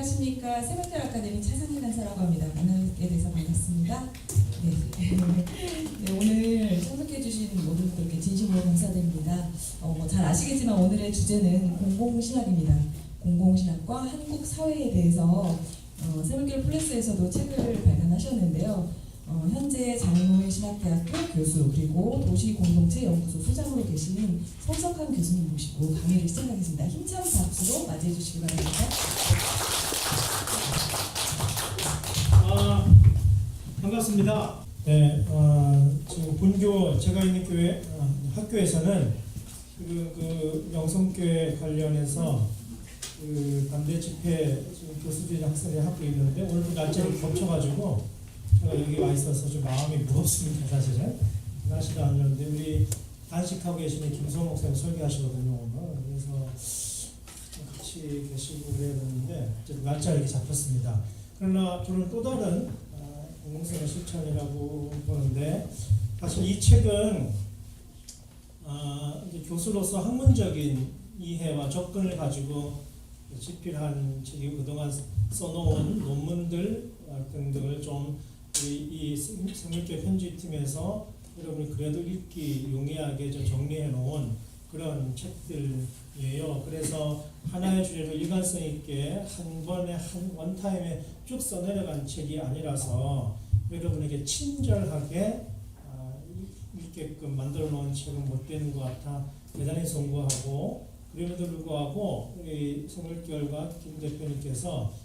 안녕하십니까. 세븐텔 아카데미 차상희 간사라고 합니다. 만나뵙게 돼서 반갑습니다. 네, 오늘 참석해주신 모든 분들께 진심으로 감사드립니다. 잘 아시겠지만 오늘의 주제는 공공신학입니다. 공공신학과 한국 사회에 대해서 세븐길 플러스에서도 책을 발간하셨는데요. 현재 장로회 신학대학교 교수 그리고 도시공동체연구소 소장으로 계신 손석한 교수님 모시고 강의를 시작하겠습니다. 힘찬 박수로 맞이해 주시기 바랍니다. 반갑습니다. 네, 지금 본교 제가 있는 교회 학교에서는 그 영성교회 관련해서 그 반대 집회 교수들이 학생들이 하고 있는데 오늘도 날짜를 겹쳐가지고 제가 여기 와 있어서 좀 마음이 무겁습니다. 사실은 날씨도 안 좋은데 우리 단식하고 계시는 김성호 목사님 설교하시거든요 오늘. 그래서 같이 계시고 그래야 되는데 날짜가 이렇게 잡혔습니다. 그러나 저는 또 다른 공공성의 실천이라고 보는데 사실 이 책은 이제 교수로서 학문적인 이해와 접근을 가지고 집필한 책이 그동안 써놓은 논문들 등등을 좀 이 생물교 편집팀에서 여러분이 그래도 읽기 용이하게 좀 정리해 놓은 그런 책들이에요. 그래서 하나의 주제를 일관성 있게 한 번에 원타임에 쭉 써내려간 책이 아니라서 여러분에게 친절하게 읽게끔 만들어 놓은 책은 못 되는 것 같아 대단히 송구하고, 그럼에도 불구하고 우리 성물결과 김 대표님께서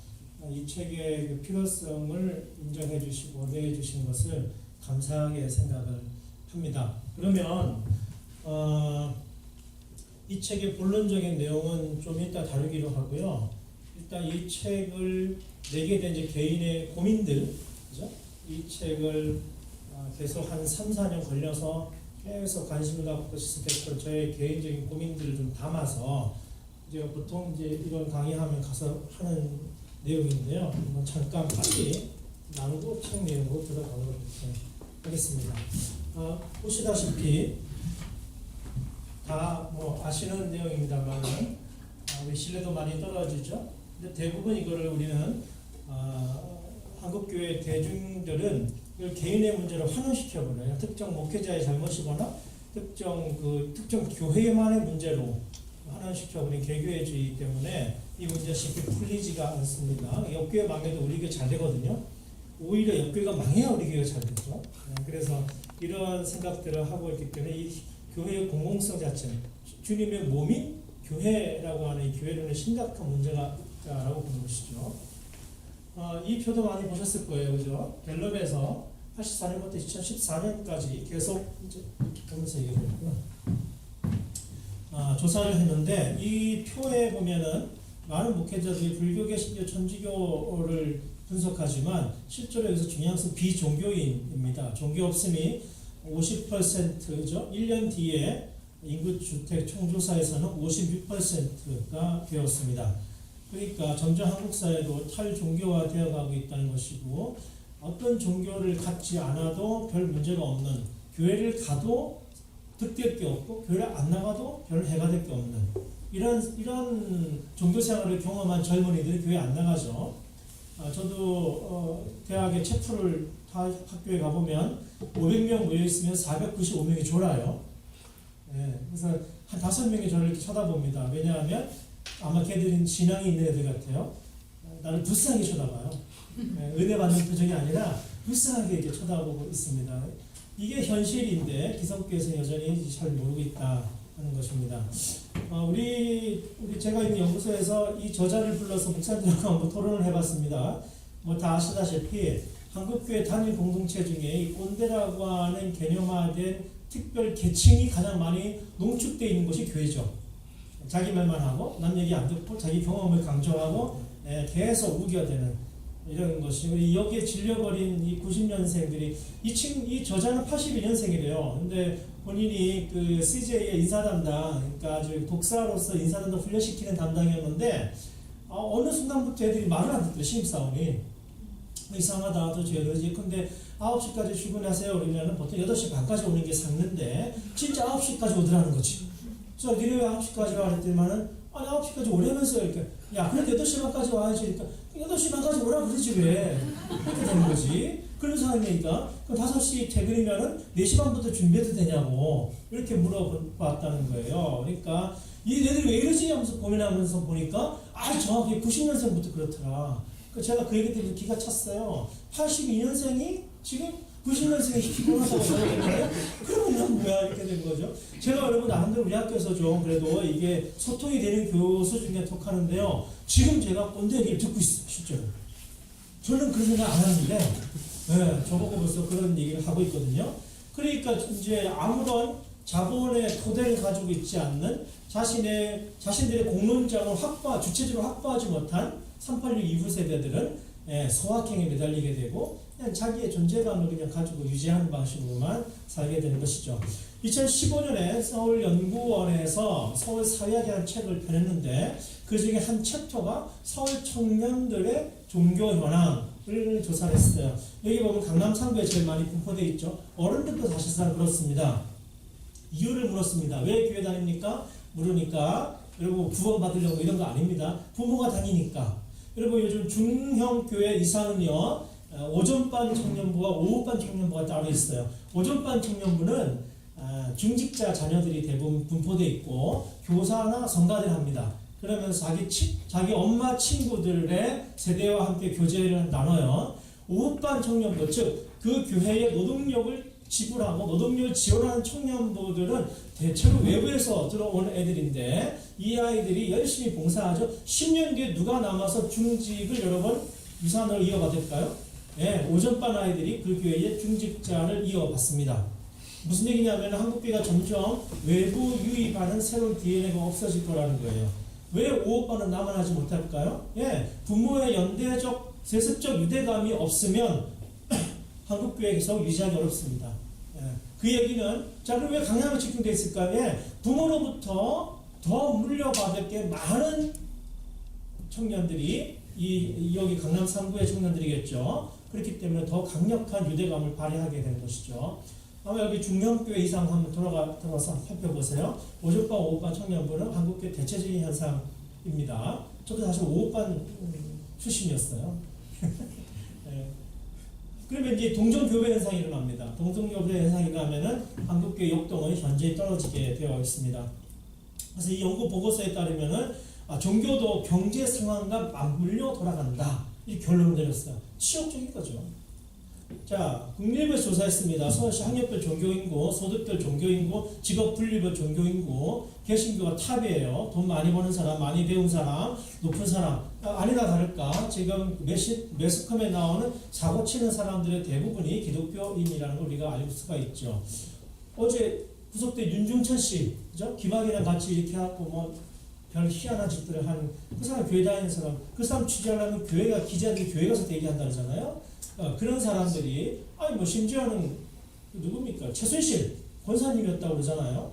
이 책의 그 필요성을 인정해 주시고 내해 주신 것을 감사하게 생각을 합니다. 그러면 이 책의 본론적인 내용은 좀 이따 다루기로 하고요. 일단 이 책을 내게 된 이제 개인의 고민들, 그죠? 이 책을 계속 한 3, 4년 걸려서 계속 관심을 갖고 시작했던 저의 개인적인 고민들을 좀 담아서 이제 보통 이제 이런 강의하면 가서 하는 내용인데요. 잠깐 빨리 나누고 책 내용으로 들어가도록 하겠습니다. 보시다시피 다 뭐 아시는 내용입니다만 우리 신뢰도 많이 떨어지죠. 근데 대부분 이거를 우리는 한국교회 대중들은 이걸 개인의 문제로 환원시켜 버려요. 특정 목회자의 잘못이거나 특정 교회만의 문제로 환원시켜 버린 개교회주의 때문에 이 문제가 쉽게 풀리지가 않습니다. 옆교회 망해도 우리 교회 잘 되거든요. 오히려 옆교회가 망해야 우리 교회가 잘 되죠. 이래서 이런 생각들을 하고 있기 때문에 이 교회의 공공성 자체는 주님의 몸인 교회라고 하는 이 교회론의 심각한 문제가 있다라고 보는 것이죠. 이 표도 많이 보셨을 거예요. 그죠? 갤럽에서 84년부터 2014년까지 계속 이렇게 보면서 얘기했고요. 조사를 했는데 이 표에 보면은 많은 목회자들이 불교, 개신교, 천주교를 분석하지만 실제로 여기서 중요한 것은 비종교인입니다. 종교 없음이 50%죠. 1년 뒤에 인구주택 총조사에서는 56%가 되었습니다. 그러니까 점점 한국 사회도 탈종교화 되어가고 있다는 것이고, 어떤 종교를 갖지 않아도 별 문제가 없는, 교회를 가도 득될 게 없고 교회를 안 나가도 별 해가 될 게 없는 이런 종교 생활을 경험한 젊은이들이 교회 안 나가죠. 저도 대학의 체프를 학교에 가보면 500명 모여 있으면 495명이 졸아요. 그래서 한 5명이 저를 이렇게 쳐다봅니다. 왜냐하면 아마 걔들은 신앙이 있는 애들 같아요. 나를 불쌍하게 쳐다봐요. 은혜 받는 표정이 아니라 불쌍하게 이렇게 쳐다보고 있습니다. 이게 현실인데 기성교회에서 여전히 잘 모르고 있다 하는 것입니다. 제가 있는 연구소에서 이 저자를 불러서 목사님들하고 한번 토론을 해봤습니다. 뭐 다 아시다시피 한국교회 단일 공동체 중에 이 꼰대라고 하는 개념화된 특별 계층이 가장 많이 농축되어 있는 곳이 교회죠. 자기 말만 하고 남 얘기 안 듣고 자기 경험을 강조하고 계속 우겨대는 이런 것이, 여기에 질려버린 이 90년생들이 이 저자는 82년생이래요. 근데 본인이 그 CJ의 인사 담당, 그러니까 아주 독사로서 인사 담당 훈련시키는 담당이었는데 어느 순간부터 애들이 말을 안 듣더래. 신입사원이 이상하다, 도대체 이러지. 근데 9시까지 출근하세요 그러면 보통 8시 반까지 오는 게 상는데 진짜 9시까지 오더라는 거지. 그래서 니네 왜 9시까지 와? 그랬더니만은 아니 9시까지 오라면서요. 이렇게 야 그래도 8시 반까지 와야지. 그러니까 8시 반까지 오라 그러지 왜. 이렇게 되는 거지. 그런 상황이니까 그럼 5시 퇴근이면은 4시 반부터 준비해도 되냐고 이렇게 물어봤다는 거예요. 그러니까 이 애들이 왜 이러지 하면서 고민하면서 보니까 정확히 90년생부터 그렇더라. 제가 그 얘기 때문에 기가 찼어요. 82년생이 지금 90년생이 피곤하다고 그러는데 그러면 난 뭐야 이렇게 된 거죠. 제가 여러분 나름대로 우리 학교에서 좀 그래도 이게 소통이 되는 교수 중에 톡하는데요. 지금 제가 꼰대 얘기를 듣고 있어요. 실제로. 저는 그런 생각 안 하는데 네, 저보고 벌써 그런 얘기를 하고 있거든요. 그러니까 이제 아무런 자본의 토대를 가지고 있지 않는 자신들의 공론장을 주체적으로 확보하지 못한 386 이후 세대들은 소확행에 매달리게 되고 그냥 자기의 존재감을 그냥 가지고 유지하는 방식으로만 살게 되는 것이죠. 2015년에 서울연구원에서 서울 사회학이라는 책을 펴냈는데 그 중에 한 챕터가 서울 청년들의 종교 현황을 조사를 했어요. 여기 보면 강남 3구에 제일 많이 분포되어 있죠. 어른들도 사실상 그렇습니다. 이유를 물었습니다. 왜 교회 다닙니까? 물으니까 여러분 구원받으려고 이런 거 아닙니다. 부모가 다니니까. 여러분 요즘 중형교회 이상은요 오전반 청년부와 오후반 청년부가 따로 있어요. 오전반 청년부는 중직자 자녀들이 대부분 분포되어 있고 교사나 성가대를 합니다. 그러면서 자기 엄마 친구들의 세대와 함께 교제를 나눠요. 오후반 청년부 즉 그 교회의 노동력을 지불하고 노동력을 지원하는 청년부들은 대체로 외부에서 들어온 애들인데 이 아이들이 열심히 봉사하죠. 10년 뒤에 누가 남아서 중직을 여러분 유산을 이어받을까요? 네, 오전반 아이들이 그 교회의 중직자를 이어받습니다. 무슨 얘기냐면 한국교회가 점점 외부 유입하는 새로운 DNA가 없어질 거라는 거예요. 왜 오후반은 남아나지 못할까요? 부모의 연대적 세습적 유대감이 없으면 한국교회에서 유지하기 어렵습니다. 그 얘기는 자 그럼 왜 강남에 집중되어 있을까요? 부모로부터 더 물려받을 게 많은 청년들이 여기 강남 3구의 청년들이겠죠. 그렇기 때문에 더 강력한 유대감을 발휘하게 되는 것이죠. 아마 여기 중형교회 이상 한번 들어가서 살펴보세요. 오전반, 오후반 청년부는 한국교회 대체적인 현상입니다. 저도 사실 오후반 출신이었어요. 그러면 이제 동정교배 현상이 일어납니다. 동정교배 현상이 일어나면은 한국교회 역동은 현저히 떨어지게 되어 있습니다. 그래서 이 연구 보고서에 따르면은 종교도 경제 상황과 맞물려 돌아간다. 이 결론을 내렸어요. 치욕적인 거죠. 자, 국립에서 조사했습니다. 서울시 학력별 종교인구, 소득별 종교인구, 직업 분류별 종교인구, 개신교가 탑이에요. 돈 많이 버는 사람, 많이 배운 사람, 높은 사람. 아니나 다를까 지금 매스컴에 나오는 사고 치는 사람들의 대부분이 기독교인이라는 걸 우리가 알 수가 있죠. 어제 구속된 윤중천 씨, 그죠? 김학이랑 같이 이렇게 하고 별 희한한 짓들을 하는 그 사람 교회 다니는 사람, 그 사람 취재하려면 기자들이 교회 가서 대기한다 그러잖아요. 그런 사람들이 심지어는 누굽니까? 최순실 권사님이었다고 그러잖아요.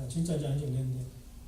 진짜인지 아닌지 모르겠는데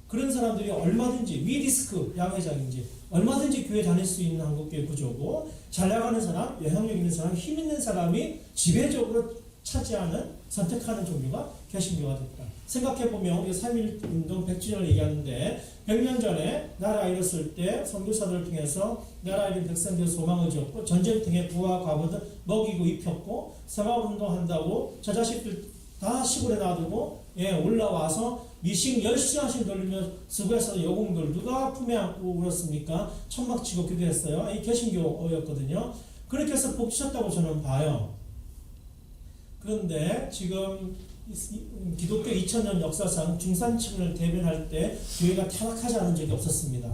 그런 사람들이 얼마든지 위디스크 양회장인지 얼마든지 교회 다닐 수 있는 한국교회 구조고 잘 나가는 사람, 영향력 있는 사람, 힘 있는 사람이 지배적으로 차지하는 선택하는 종류가 개신교가 됐다. 생각해보면 우리가 3.1운동 100주년을 얘기하는데 100년 전에 나라 잃었을 때 선교사들을 통해서 나라 잃은 백성들의 소망을 줬고 전쟁통에 부와 과부들 먹이고 입혔고 사과운동 한다고 저 자식들 다 시골에 놔두고 올라와서 미싱 10시간씩 돌리며 수고해서 여공들 누가 품에 안고 울었습니까? 천막치고 기도했어요. 이 개신교였거든요. 그렇게 해서 복 주셨다고 저는 봐요. 그런데 지금 기독교 2000년 역사상 중산층을 대변할 때 교회가 타락하지 않은 적이 없었습니다.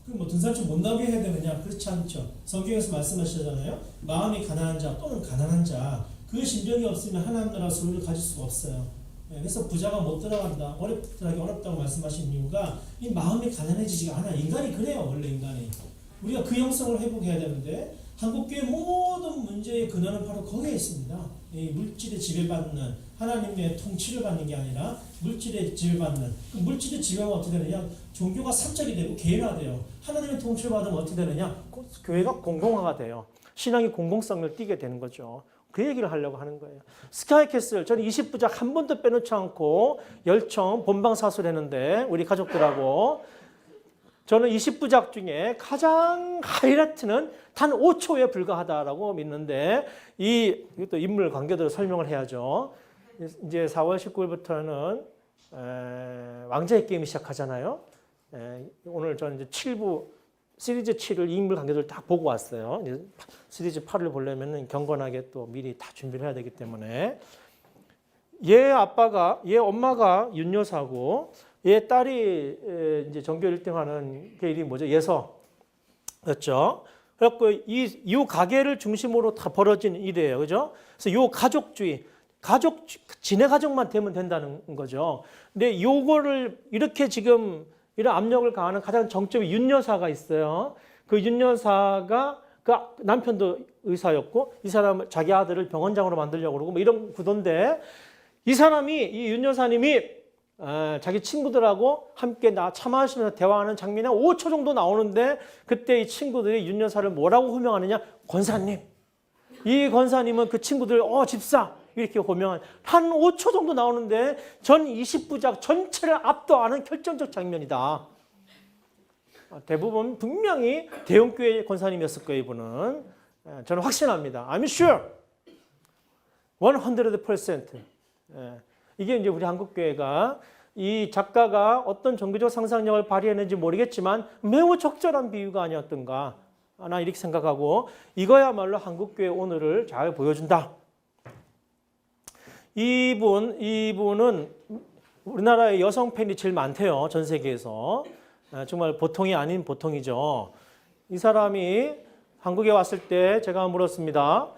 그럼 등산층 못 나오게 해야 되느냐? 그렇지 않죠. 성경에서 말씀하시잖아요. 마음이 가난한 자 또는 가난한 자 그 심정이 없으면 하나님 나라 소유를 가질 수가 없어요. 그래서 부자가 못 들어간다, 들어가기 어렵다고 말씀하신 이유가 이 마음이 가난해지지가 않아요. 인간이 그래요. 원래 인간이. 우리가 그 형성을 회복해야 되는데 한국교회 모든 문제의 근원은 바로 거기에 있습니다. 이 물질에 지배받는 하나님의 통치를 받는 게 아니라 물질에 지배받는 그 물질의 지배가 어떻게 되느냐? 종교가 사적이 되고 개인화돼요. 하나님의 통치를 받으면 어떻게 되느냐? 교회가 공공화가 돼요. 신앙이 공공성을 띠게 되는 거죠. 그 얘기를 하려고 하는 거예요. 스카이캐슬 저는 20부작 한 번도 빼놓지 않고 열청 본방사수를 했는데 우리 가족들하고 저는 20부작 중에 가장 하이라이트는 단 5초에 불과하다라고 믿는데 이것도 인물 관계대로 설명을 해야죠. 이제 4월 19일부터는 왕자의 게임이 시작하잖아요. 오늘 저는 이제 7부 시리즈 7을 인물 관계대로 다 보고 왔어요. 이제 시리즈 8을 보려면 경건하게 또 미리 다 준비를 해야 되기 때문에 얘 엄마가 윤여사고 얘 딸이 이제 전교 1등하는 게 이름이 뭐죠? 예서였죠. 그래갖고 이 가게를 중심으로 다 벌어진 일이에요, 그죠? 그래서 요 가족주의, 지네 가족만 되면 된다는 거죠. 근데 요거를 이렇게 지금 이런 압력을 가하는 가장 정점이 윤여사가 있어요. 그 윤여사가 그 남편도 의사였고 이 사람 자기 아들을 병원장으로 만들려고 그러고 뭐 이런 구도인데 이 윤여사님이 자기 친구들하고 함께 차 마시면서 대화하는 장면이 5초 정도 나오는데 그때 이 친구들이 윤 여사를 뭐라고 호명하느냐? 권사님. 이 권사님은 그 친구들 집사 이렇게 호명한 한 5초 정도 나오는데 전 20부작 전체를 압도하는 결정적 장면이다. 대부분 분명히 대형교회 권사님이었을 거예요. 이분은. 저는 확신합니다. I'm sure. 100%. 이게 이제 우리 한국교회가 이 작가가 어떤 종교적 상상력을 발휘했는지 모르겠지만 매우 적절한 비유가 아니었던가. 나 이렇게 생각하고 이거야말로 한국교회 오늘을 잘 보여준다. 이분은 우리나라의 여성 팬이 제일 많대요. 전 세계에서. 정말 보통이 아닌 보통이죠. 이 사람이 한국에 왔을 때 제가 물었습니다.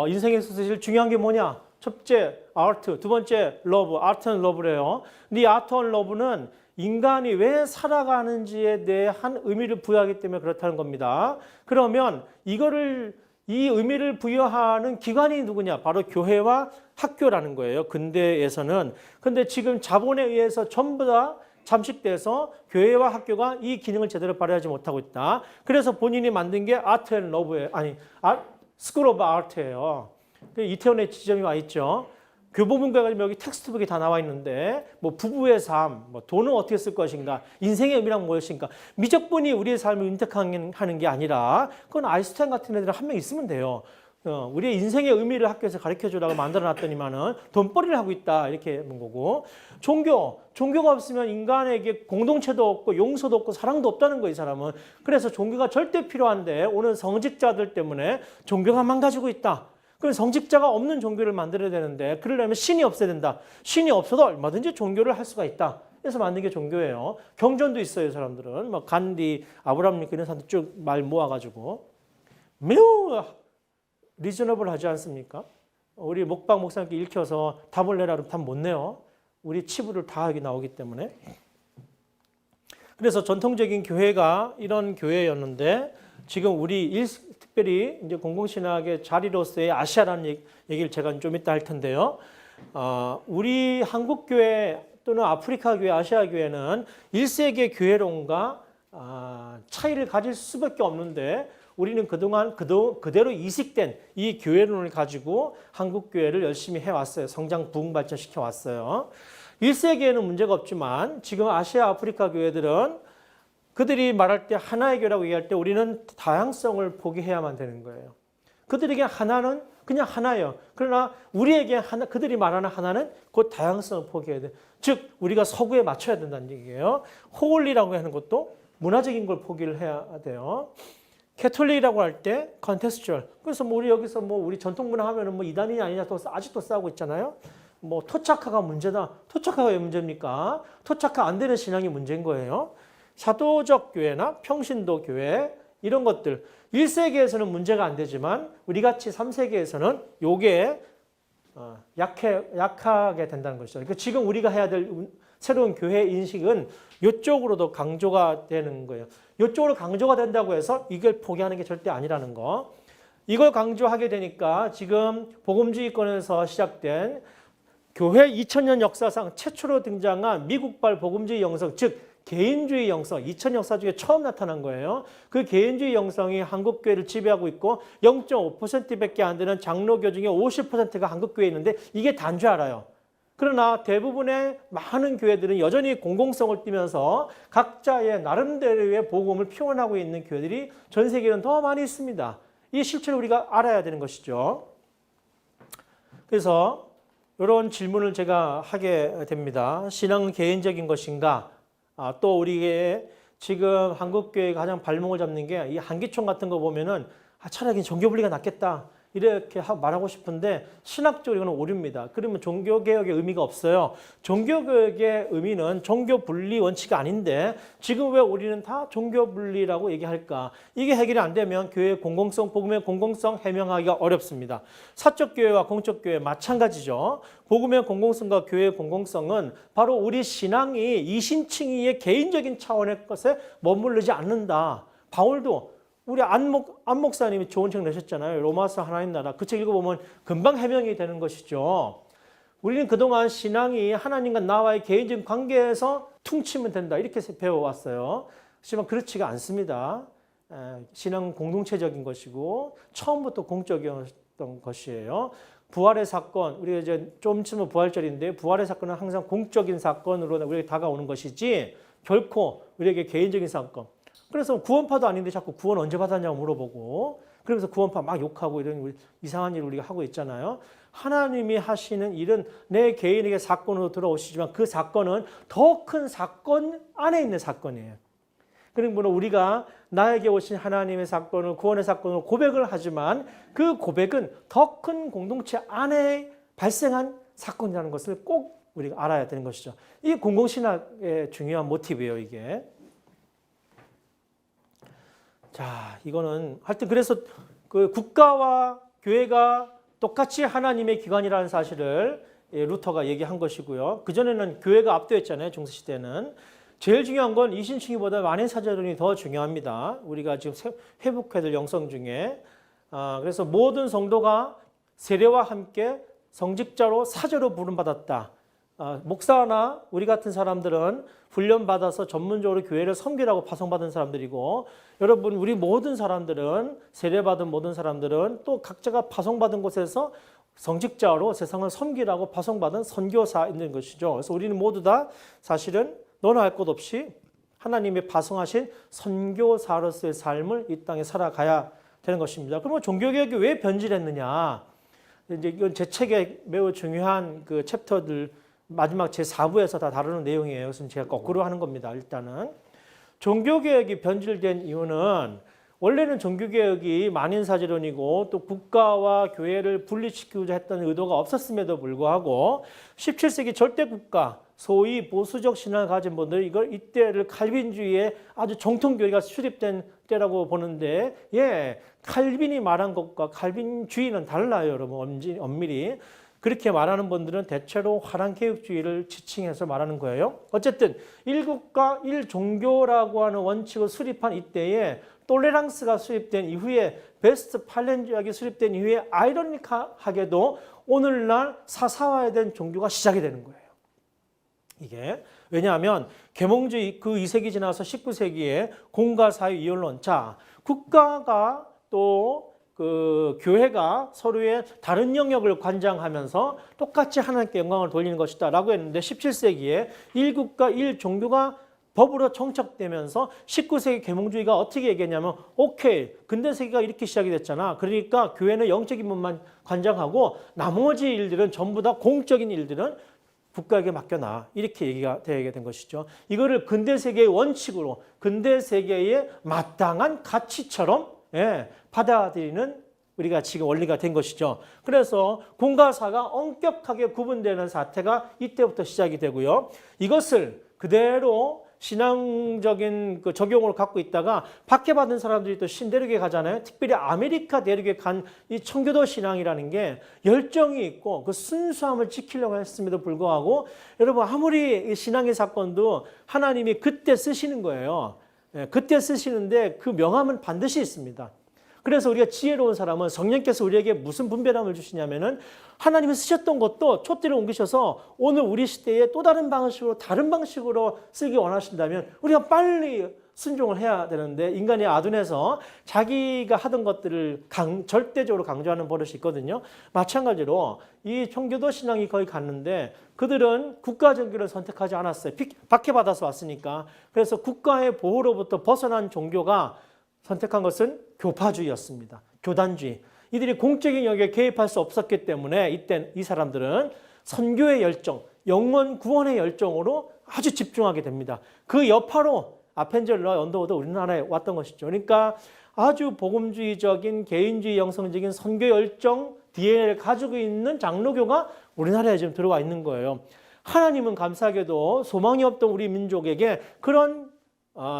인생에 있어서 제일 중요한 게 뭐냐? 첫째, 아트. 두 번째, 러브. 아트 앤 러브래요. 근데 이 아트 앤 러브는 인간이 왜 살아가는지에 대한 의미를 부여하기 때문에 그렇다는 겁니다. 그러면 이 의미를 부여하는 기관이 누구냐? 바로 교회와 학교라는 거예요. 근대에서는. 근데 지금 자본에 의해서 전부 다 잠식돼서 교회와 학교가 이 기능을 제대로 발휘하지 못하고 있다. 그래서 본인이 만든 게 아트 앤 러브예요. 스쿨 오브 아트예요. 이태원에 지점이 와 있죠. 교보문고에 가면 여기 텍스트북이 다 나와 있는데 뭐 부부의 삶, 뭐 돈은 어떻게 쓸 것인가, 인생의 의미란 무엇인가. 미적분이 우리의 삶을 윤택하는 게 아니라 그건 아인슈타인 같은 애들 한 명 있으면 돼요. 우리의 인생의 의미를 학교에서 가르쳐주라고 만들어놨더니만은 돈벌이를 하고 있다 이렇게 하는 거고. 종교가 없으면 인간에게 공동체도 없고 용서도 없고 사랑도 없다는 거예요. 이 사람은. 그래서 종교가 절대 필요한데 오늘 성직자들 때문에 종교가 망가지고 있다. 그럼 성직자가 없는 종교를 만들어야 되는데 그러려면 신이 없어야 된다. 신이 없어도 얼마든지 종교를 할 수가 있다. 그래서 만든 게 종교예요. 경전도 있어요. 사람들은. 뭐 간디, 아브라함 링컨 이런 사람들 쭉 말 모아가지고 매우 리저너블 하지 않습니까? 우리 목박 목사님께 읽혀서 답을 내라 그러면 답 못 내요. 우리 치부를 다 여기 나오기 때문에. 그래서 전통적인 교회가 이런 교회였는데 지금 우리 특별히 이제 공공신학의 자리로서의 아시아라는 얘기를 제가 좀 이따 할 텐데요. 우리 한국교회 또는 아프리카 교회, 아시아 교회는 1세기의 교회론과 차이를 가질 수밖에 없는데 우리는 그동안 그대로 이식된 이 교회론을 가지고 한국교회를 열심히 해왔어요. 성장 부흥 발전시켜 왔어요. 1세기에는 문제가 없지만 지금 아시아 아프리카 교회들은 그들이 말할 때 하나의 교회라고 얘기할 때 우리는 다양성을 포기해야만 되는 거예요. 그들에게 하나는 그냥 하나예요. 그러나 우리에게 그들이 말하는 하나는 곧 다양성을 포기해야 돼. 즉 우리가 서구에 맞춰야 된다는 얘기예요. 홀리라고 하는 것도 문화적인 걸 포기를 해야 돼요. 캐톨릭이라고 할 때 컨텍스추얼. 그래서 우리 여기서 우리 전통 문화 하면은 이단이냐 아니냐 또 아직도 싸우고 있잖아요. 토착화가 문제다. 토착화가 왜 문제입니까? 토착화 안 되는 신앙이 문제인 거예요. 사도적 교회나 평신도 교회 이런 것들 1세기에서는 문제가 안 되지만 우리같이 3세기에서는 요게 약하게 된다는 것이죠. 그러니까 지금 우리가 해야 될 새로운 교회 인식은 이쪽으로도 강조가 되는 거예요. 이쪽으로 강조가 된다고 해서 이걸 포기하는 게 절대 아니라는 거. 이걸 강조하게 되니까 지금 복음주의권에서 시작된 교회 2000년 역사상 최초로 등장한 미국발 복음주의 영성, 즉 개인주의 영성, 2000 역사 중에 처음 나타난 거예요. 그 개인주의 영성이 한국교회를 지배하고 있고 0.5%밖에 안 되는 장로교 중에 50%가 한국교회에 있는데 이게 다인 줄 알아요. 그러나 대부분의 많은 교회들은 여전히 공공성을 띠면서 각자의 나름대로의 복음을 표현하고 있는 교회들이 전 세계에는 더 많이 있습니다. 이 실체를 우리가 알아야 되는 것이죠. 그래서 이런 질문을 제가 하게 됩니다. 신앙은 개인적인 것인가? 또 우리의 지금 한국교회가 가장 발목을 잡는 게 이 한기총 같은 거 보면은 차라리 종교분리가 낫겠다. 이렇게 말하고 싶은데 신학적으로 이거는 오류입니다. 그러면 종교개혁의 의미가 없어요. 종교개혁의 의미는 종교분리 원칙이 아닌데 지금 왜 우리는 다 종교분리라고 얘기할까? 이게 해결이 안 되면 교회의 공공성, 복음의 공공성 해명하기가 어렵습니다. 사적교회와 공적교회 마찬가지죠. 복음의 공공성과 교회의 공공성은 바로 우리 신앙이 이신칭의의 개인적인 차원의 것에 머무르지 않는다. 바울도 우리 안 목사님이 좋은 책 내셨잖아요. 로마서 하나님 나라. 그 책 읽어보면 금방 해명이 되는 것이죠. 우리는 그동안 신앙이 하나님과 나와의 개인적인 관계에서 퉁치면 된다. 이렇게 배워왔어요. 하지만 그렇지가 않습니다. 신앙은 공동체적인 것이고 처음부터 공적이었던 것이에요. 부활의 사건, 우리가 이제 좀 있으면 부활절인데 부활의 사건은 항상 공적인 사건으로 우리에게 다가오는 것이지 결코 우리에게 개인적인 사건. 그래서 구원파도 아닌데 자꾸 구원 언제 받았냐고 물어보고 그러면서 구원파 막 욕하고 이런 이상한 일을 우리가 하고 있잖아요. 하나님이 하시는 일은 내 개인에게 사건으로 들어오시지만 그 사건은 더 큰 사건 안에 있는 사건이에요. 그러므로 우리가 나에게 오신 하나님의 사건을 구원의 사건으로 고백을 하지만 그 고백은 더 큰 공동체 안에 발생한 사건이라는 것을 꼭 우리가 알아야 되는 것이죠. 이 공공신학의 중요한 모티브예요, 이게. 자, 이거는 하여튼 그래서 그 국가와 교회가 똑같이 하나님의 기관이라는 사실을 루터가 얘기한 것이고요. 그전에는 교회가 압도했잖아요. 중세시대는. 제일 중요한 건 이신칭의보다 만인사제론이 더 중요합니다. 우리가 지금 회복해야 될 영성 중에. 그래서 모든 성도가 세례와 함께 성직자로 사제로 부름받았다. 목사나 우리 같은 사람들은 훈련받아서 전문적으로 교회를 섬기라고 파송받은 사람들이고 여러분 우리 모든 사람들은 세례받은 모든 사람들은 또 각자가 파송받은 곳에서 성직자로 세상을 섬기라고 파송받은 선교사인 것이죠. 그래서 우리는 모두 다 사실은 너나 할 것 없이 하나님이 파송하신 선교사로서의 삶을 이 땅에 살아가야 되는 것입니다. 그러면 종교개혁이 왜 변질했느냐? 이제 이건 제 책에 매우 중요한 그 챕터들 마지막 제4부에서 다 다루는 내용이에요. 그래서 제가 거꾸로 하는 겁니다. 일단은 종교개혁이 변질된 이유는 원래는 종교개혁이 만인사제론이고 또 국가와 교회를 분리시키고자 했던 의도가 없었음에도 불구하고 17세기 절대국가 소위 보수적 신앙을 가진 분들이 이때를 칼빈주의의 아주 정통교회가 수립된 때라고 보는데 칼빈이 말한 것과 칼빈주의는 달라요. 여러분 엄밀히. 그렇게 말하는 분들은 대체로 화랑개혁주의를 지칭해서 말하는 거예요. 어쨌든 일국가 일종교라고 하는 원칙을 수립한 이때에 톨레랑스가 수립된 이후에 베스트 팔렌주의학이 수립된 이후에 아이러니하게도 오늘날 사사화된 종교가 시작이 되는 거예요. 이게 왜냐하면 계몽주의 그 2세기 지나서 19세기에 공가사회 이원론. 자, 국가가 또 그 교회가 서로의 다른 영역을 관장하면서 똑같이 하나님께 영광을 돌리는 것이다 라고 했는데 17세기에 일국가 일종교가 법으로 정착되면서 19세기 계몽주의가 어떻게 얘기했냐면 오케이 근대세기가 이렇게 시작이 됐잖아. 그러니까 교회는 영적인 부분만 관장하고 나머지 일들은 전부 다 공적인 일들은 국가에게 맡겨놔. 이렇게 얘기가 되게 된 것이죠. 이거를 근대세계의 원칙으로 근대세계의 마땅한 가치처럼 받아들이는 우리가 지금 원리가 된 것이죠. 그래서 공과 사가 엄격하게 구분되는 사태가 이때부터 시작이 되고요. 이것을 그대로 신앙적인 그 적용을 갖고 있다가 박해받은 사람들이 또 신대륙에 가잖아요. 특별히 아메리카 대륙에 간 이 청교도 신앙이라는 게 열정이 있고 그 순수함을 지키려고 했음에도 불구하고 여러분 아무리 신앙의 사건도 하나님이 그때 쓰시는 거예요. 그때 쓰시는데 그 명함은 반드시 있습니다. 그래서 우리가 지혜로운 사람은 성령께서 우리에게 무슨 분별함을 주시냐면은 하나님이 쓰셨던 것도 촛대를 옮기셔서 오늘 우리 시대에 또 다른 방식으로 다른 방식으로 쓰기 원하신다면 우리가 빨리 순종을 해야 되는데 인간이 아둔해서 자기가 하던 것들을 절대적으로 강조하는 버릇이 있거든요. 마찬가지로 이 청교도 신앙이 거의 갔는데 그들은 국가 종교를 선택하지 않았어요. 박해받아서 왔으니까. 그래서 국가의 보호로부터 벗어난 종교가 선택한 것은 교파주의였습니다. 교단주의. 이들이 공적인 영역에 개입할 수 없었기 때문에 이때 이 사람들은 선교의 열정, 영원 구원의 열정으로 아주 집중하게 됩니다. 그 여파로 아펜젤러와 언더우드 우리나라에 왔던 것이죠. 그러니까 아주 복음주의적인 개인주의 영성적인 선교 열정 DNA를 가지고 있는 장로교가 우리나라에 지금 들어와 있는 거예요. 하나님은 감사하게도 소망이 없던 우리 민족에게 그런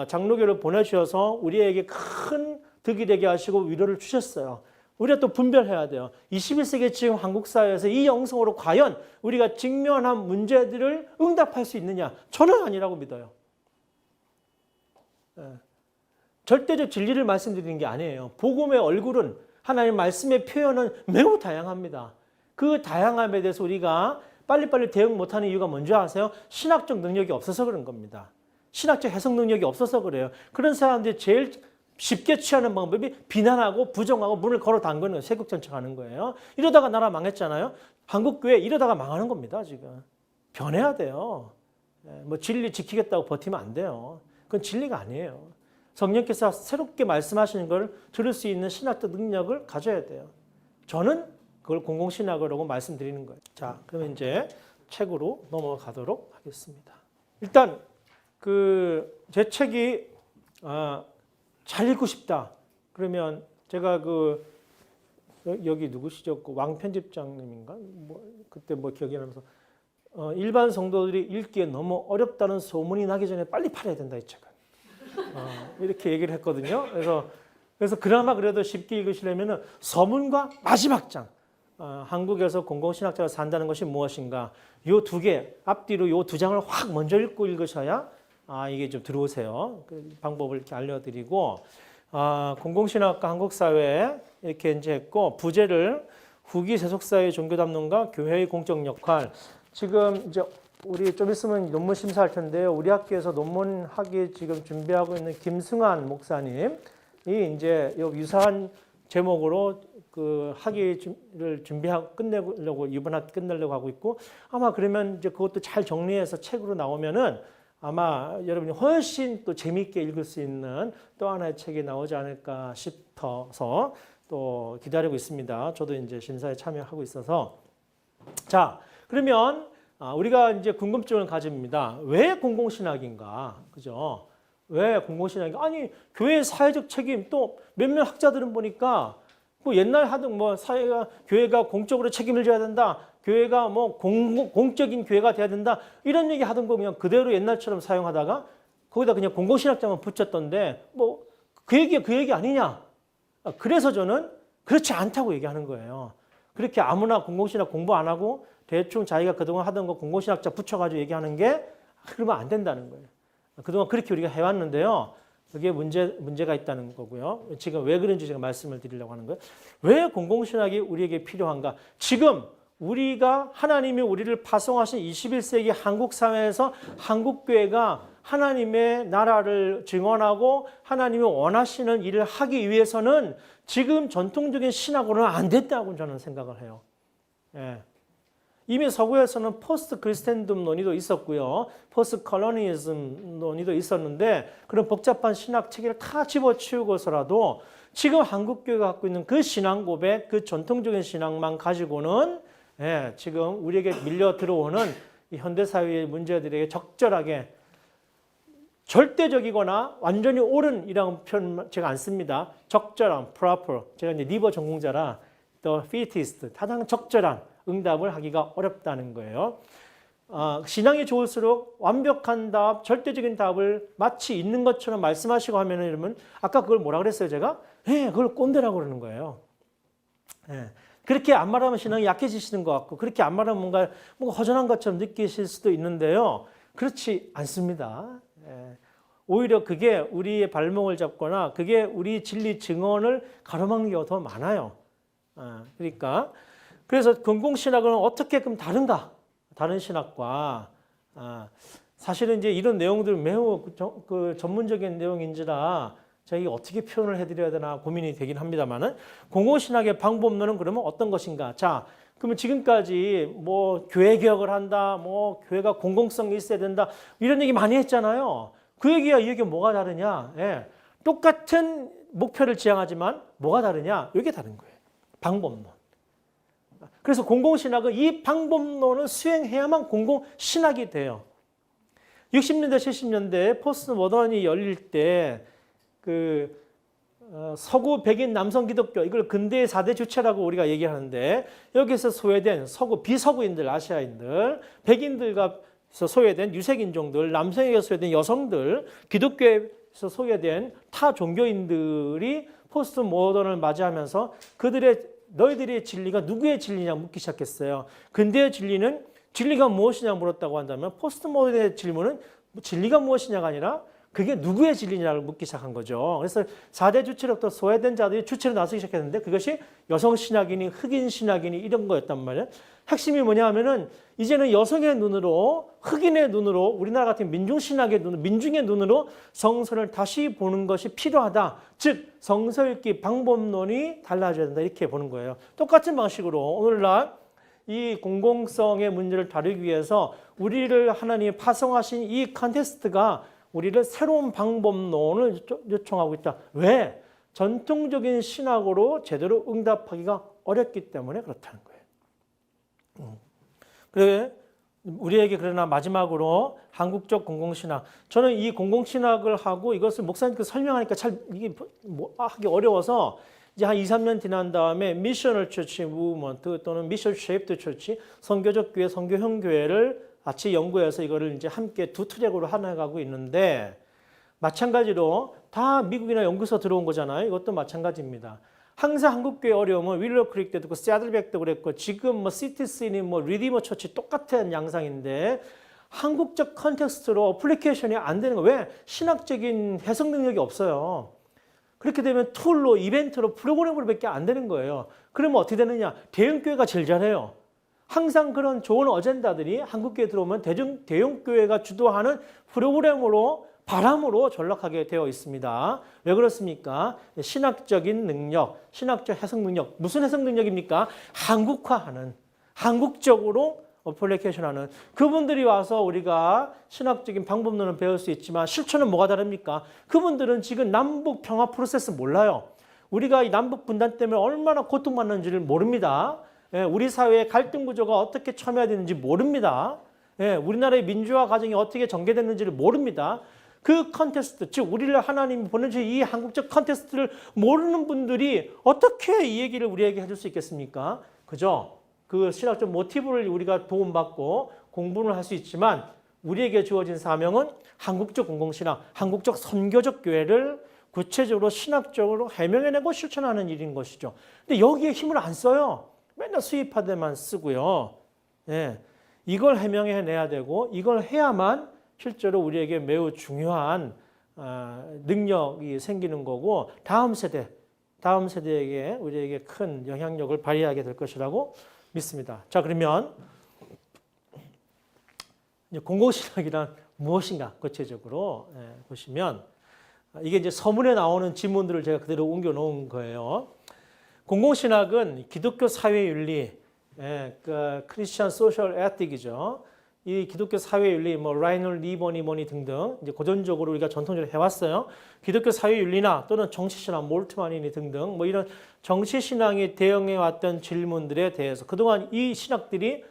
장로교를 보내주셔서 우리에게 큰 득이 되게 하시고 위로를 주셨어요. 우리가 또 분별해야 돼요. 21세기 지금 한국 사회에서 이 영성으로 과연 우리가 직면한 문제들을 응답할 수 있느냐? 저는 아니라고 믿어요. 절대적 진리를 말씀드리는 게 아니에요. 복음의 얼굴은 하나님 말씀의 표현은 매우 다양합니다. 그 다양함에 대해서 우리가 빨리빨리 대응 못하는 이유가 뭔지 아세요? 신학적 능력이 없어서 그런 겁니다. 신학적 해석 능력이 없어서 그래요. 그런 사람들이 제일 쉽게 취하는 방법이 비난하고 부정하고 문을 걸어 담그는 세국정책하는 거예요. 이러다가 나라 망했잖아요. 한국교회 이러다가 망하는 겁니다. 지금 변해야 돼요. 뭐 진리 지키겠다고 버티면 안 돼요. 그건 진리가 아니에요. 성령께서 새롭게 말씀하시는 걸 들을 수 있는 신학적 능력을 가져야 돼요. 저는 그걸 공공신학이라고 말씀드리는 거예요. 자, 그러면 이제 책으로 넘어가도록 하겠습니다. 일단 제 책이 잘 읽고 싶다. 그러면 제가 여기 누구시죠? 왕 편집장님인가? 그때 기억이 나면서 일반 성도들이 읽기에 너무 어렵다는 소문이 나기 전에 빨리 팔아야 된다 이 책은. 이렇게 얘기를 했거든요. 그래서 그나마 그래도 쉽게 읽으시려면은 서문과 마지막 장. 한국에서 공공신학자가 산다는 것이 무엇인가? 요 두 개, 앞뒤로 요 두 장을 확 먼저 읽고 읽으셔야 이게 좀 들어오세요. 그 방법을 이렇게 알려드리고, 공공신학과 한국사회 이렇게 이제 했고, 부제를 후기 세속사회 종교담론과 교회의 공적 역할. 지금 이제 우리 좀 있으면 논문 심사할 텐데요. 우리 학교에서 논문 하기 지금 준비하고 있는 김승환 목사님이 이제 유사한 제목으로 그 학위를 준비하고 끝내려고 이번 학기 끝내려고 하고 있고 아마 그러면 이제 그것도 잘 정리해서 책으로 나오면은 아마 여러분이 훨씬 또 재미있게 읽을 수 있는 또 하나의 책이 나오지 않을까 싶어서 또 기다리고 있습니다. 저도 이제 심사에 참여하고 있어서 자 그러면 우리가 이제 궁금증을 가집니다. 왜 공공신학인가? 그죠? 왜 공공신학인가? 아니 교회의 사회적 책임 또 몇몇 학자들은 보니까 뭐 옛날 하던 교회가 공적으로 책임을 져야 된다. 교회가 뭐 공적인 교회가 돼야 된다. 이런 얘기 하던 거 그냥 그대로 옛날처럼 사용하다가 거기다 그냥 공공신학자만 붙였던데 뭐 그 얘기 아니냐. 그래서 저는 그렇지 않다고 얘기하는 거예요. 그렇게 아무나 공공신학 공부 안 하고 대충 자기가 그동안 하던 거 공공신학자 붙여가지고 얘기하는 게 그러면 안 된다는 거예요. 그동안 그렇게 우리가 해왔는데요. 그게 문제가 있다는 거고요. 지금 왜 그런지 제가 말씀을 드리려고 하는 거예요. 왜 공공신학이 우리에게 필요한가? 지금 우리가 하나님이 우리를 파송하신 21세기 한국 사회에서 한국교회가 하나님의 나라를 증언하고 하나님이 원하시는 일을 하기 위해서는 지금 전통적인 신학으로는 안 됐다고 저는 생각을 해요. 예. 이미 서구에서는 포스트 크리스텐덤 논의도 있었고요. 포스트 컬러니즘 논의도 있었는데 그런 복잡한 신학 체계를 다 집어치우고서라도 지금 한국교회가 갖고 있는 그 신앙 고백, 그 전통적인 신앙만 가지고는 지금 우리에게 밀려 들어오는 이 현대사회의 문제들에게 적절하게 절대적이거나 완전히 옳은이라는 표현 제가 안 씁니다. 적절한, proper. 제가 이제 리버 전공자라 the fittest, 가장 적절한 응답을 하기가 어렵다는 거예요. 신앙이 좋을수록 완벽한 답, 절대적인 답을 마치 있는 것처럼 말씀하시고 하면 여러분 아까 그걸 뭐라 그랬어요 제가? 그걸 꼰대라고 그러는 거예요. 그렇게 안 말하면 신앙이 약해지시는 것 같고 그렇게 안 말하면 뭔가 허전한 것처럼 느끼실 수도 있는데요. 그렇지 않습니다. 오히려 그게 우리의 발목을 잡거나 그게 우리 진리 증언을 가로막는 경우가 더 많아요. 그러니까 그래서 공공신학은 어떻게 그럼 다른가? 다른 신학과 사실은 이제 이런 내용들 매우 전문적인 내용인지라 저희가 어떻게 표현을 해드려야 되나 고민이 되긴 합니다만은 공공신학의 방법론은 그러면 어떤 것인가? 자, 그러면 지금까지 뭐 교회 개혁을 한다, 뭐 교회가 공공성이 있어야 된다 이런 얘기 많이 했잖아요. 그 얘기와 이 얘기가 뭐가 다르냐? 예. 똑같은 목표를 지향하지만 뭐가 다르냐? 이게 다른 거예요. 방법론. 그래서 공공신학은 이 방법론을 수행해야만 공공신학이 돼요. 60년대, 70년대 포스트 모던이 열릴 때 서구 백인 남성 기독교 이걸 근대의 4대 주체라고 우리가 얘기하는데 여기서 소외된 서구 비서구인들, 아시아인들, 백인들과 소외된 유색인종들, 남성에게 소외된 여성들, 기독교에서 소외된 타 종교인들이 포스트 모던을 맞이하면서 너희들의 진리가 누구의 진리냐 묻기 시작했어요. 근대의 진리는 진리가 무엇이냐 물었다고 한다면 포스트 모던의 질문은 진리가 무엇이냐가 아니라 그게 누구의 진리냐를 묻기 시작한 거죠. 그래서 4대 주체로부터 소외된 자들이 주체로 나서기 시작했는데 그것이 여성 신학이니 흑인 신학이니 이런 거였단 말이에요. 핵심이 뭐냐 하면은 이제는 여성의 눈으로 흑인의 눈으로 우리나라 같은 민중신학의 눈으로 민중의 눈으로 성서를 다시 보는 것이 필요하다. 즉 성서 읽기 방법론이 달라져야 된다 이렇게 보는 거예요. 똑같은 방식으로 오늘날 이 공공성의 문제를 다루기 위해서 우리를 하나님이 파송하신 이 컨텍스트가 우리를 새로운 방법론을 요청하고 있다. 왜? 전통적인 신학으로 제대로 응답하기가 어렵기 때문에 그렇다는 거예요. 그래 우리에게 그러나 마지막으로 한국적 공공신학. 저는 이 공공신학을 하고 이것을 목사님께 설명하니까 잘 이게 하기 어려워서 이제 한 2, 3년 지난 다음에 미셔널 처치 무브먼트 또는 미션 쉐이프드 처치 선교적 교회, 선교형 교회를 같이 연구해서 이거를 이제 함께 두 트랙으로 하나가고 있는데 마찬가지로 다 미국이나 연구소 들어온 거잖아요. 이것도 마찬가지입니다. 항상 한국교회 어려움은 윌러 크릭 때도 그렇고 세들백도 그랬고 지금 뭐 시티스니 뭐 리디머 처치 똑같은 양상인데 한국적 컨텍스트로 어플리케이션이 안 되는 거예요. 왜? 신학적인 해석 능력이 없어요. 그렇게 되면 툴로 이벤트로 프로그램으로 밖에 안 되는 거예요. 그러면 어떻게 되느냐? 대형교회가 제일 잘해요. 항상 그런 좋은 어젠다들이 한국교회에 들어오면 대형교회가 주도하는 프로그램으로 바람으로 전락하게 되어 있습니다. 왜 그렇습니까? 신학적인 능력, 신학적 해석 능력. 무슨 해석 능력입니까? 한국화하는, 한국적으로 어플리케이션하는 그분들이 와서 우리가 신학적인 방법론을 배울 수 있지만 실천은 뭐가 다릅니까? 그분들은 지금 남북 평화 프로세스 몰라요. 우리가 이 남북 분단 때문에 얼마나 고통받는지를 모릅니다. 우리 사회의 갈등 구조가 어떻게 첨예화되는지 모릅니다. 우리나라의 민주화 과정이 어떻게 전개됐는지를 모릅니다. 그 컨테스트, 즉 우리를 하나님이 보내주신 이 한국적 컨테스트를 모르는 분들이 어떻게 이 얘기를 우리에게 해줄 수 있겠습니까? 그죠? 그 신학적 모티브를 우리가 도움받고 공부를 할 수 있지만 우리에게 주어진 사명은 한국적 공공신학, 한국적 선교적 교회를 구체적으로 신학적으로 해명해내고 실천하는 일인 것이죠. 근데 여기에 힘을 안 써요. 맨날 수입하대만 쓰고요. 이걸 해명해내야 되고 이걸 해야만 실제로 우리에게 매우 중요한 능력이 생기는 거고 다음 세대에게 우리에게 큰 영향력을 발휘하게 될 것이라고 믿습니다. 자, 그러면 공공신학이란 무엇인가 구체적으로 보시면 이게 이제 서문에 나오는 지문들을 제가 그대로 옮겨 놓은 거예요. 공공신학은 기독교 사회윤리, 크리스천 소셜 에틱이죠. 이 기독교 사회윤리, 뭐 라이널 리버니 뭐니 등등 이제 고전적으로 우리가 전통적으로 해왔어요. 기독교 사회윤리나 또는 정치신학, 몰트만이니 등등 뭐 이런 정치신앙이 대응해왔던 질문들에 대해서 그동안 이 신학들이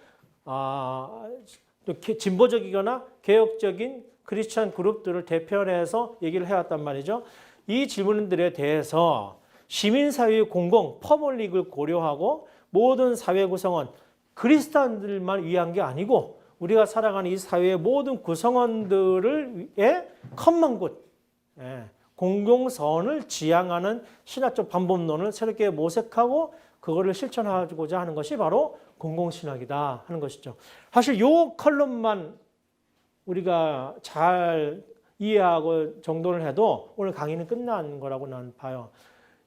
진보적이거나 개혁적인 크리스천 그룹들을 대표해서 얘기를 해왔단 말이죠. 이 질문들에 대해서 시민사회의 공공, 퍼블릭을 고려하고 모든 사회 구성원, 그리스도인들만 위한 게 아니고 우리가 살아가는 이 사회의 모든 구성원들을 위해 커먼굿, 공공선을 지향하는 신학적 방법론을 새롭게 모색하고 그거를 실천하고자 하는 것이 바로 공공신학이다 하는 것이죠. 사실 이 컬럼만 우리가 잘 이해하고 정돈을 해도 오늘 강의는 끝난 거라고 나는 봐요.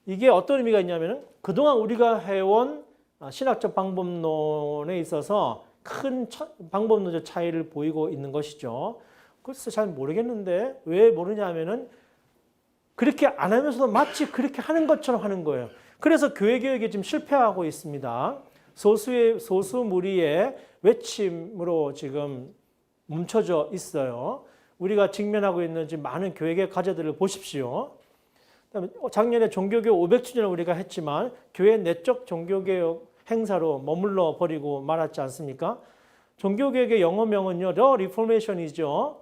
이게 어떤 의미가 있냐면은 그동안 우리가 해온 신학적 방법론에 있어서 큰 방법론적 차이를 보이고 있는 것이죠. 그래서 잘 모르겠는데 왜 모르냐면은 그렇게 안 하면서도 마치 그렇게 하는 것처럼 하는 거예요. 그래서 교회 개혁이 지금 실패하고 있습니다. 소수 무리의 외침으로 지금 멈춰져 있어요. 우리가 직면하고 있는 지금 많은 교회 개혁 과제들을 보십시오. 그다음에 작년에 종교개혁 500주년을 우리가 했지만 교회 내적 종교개혁 행사로 머물러 버리고 말았지 않습니까? 종교개혁의 영어명은요, The Reformation이죠.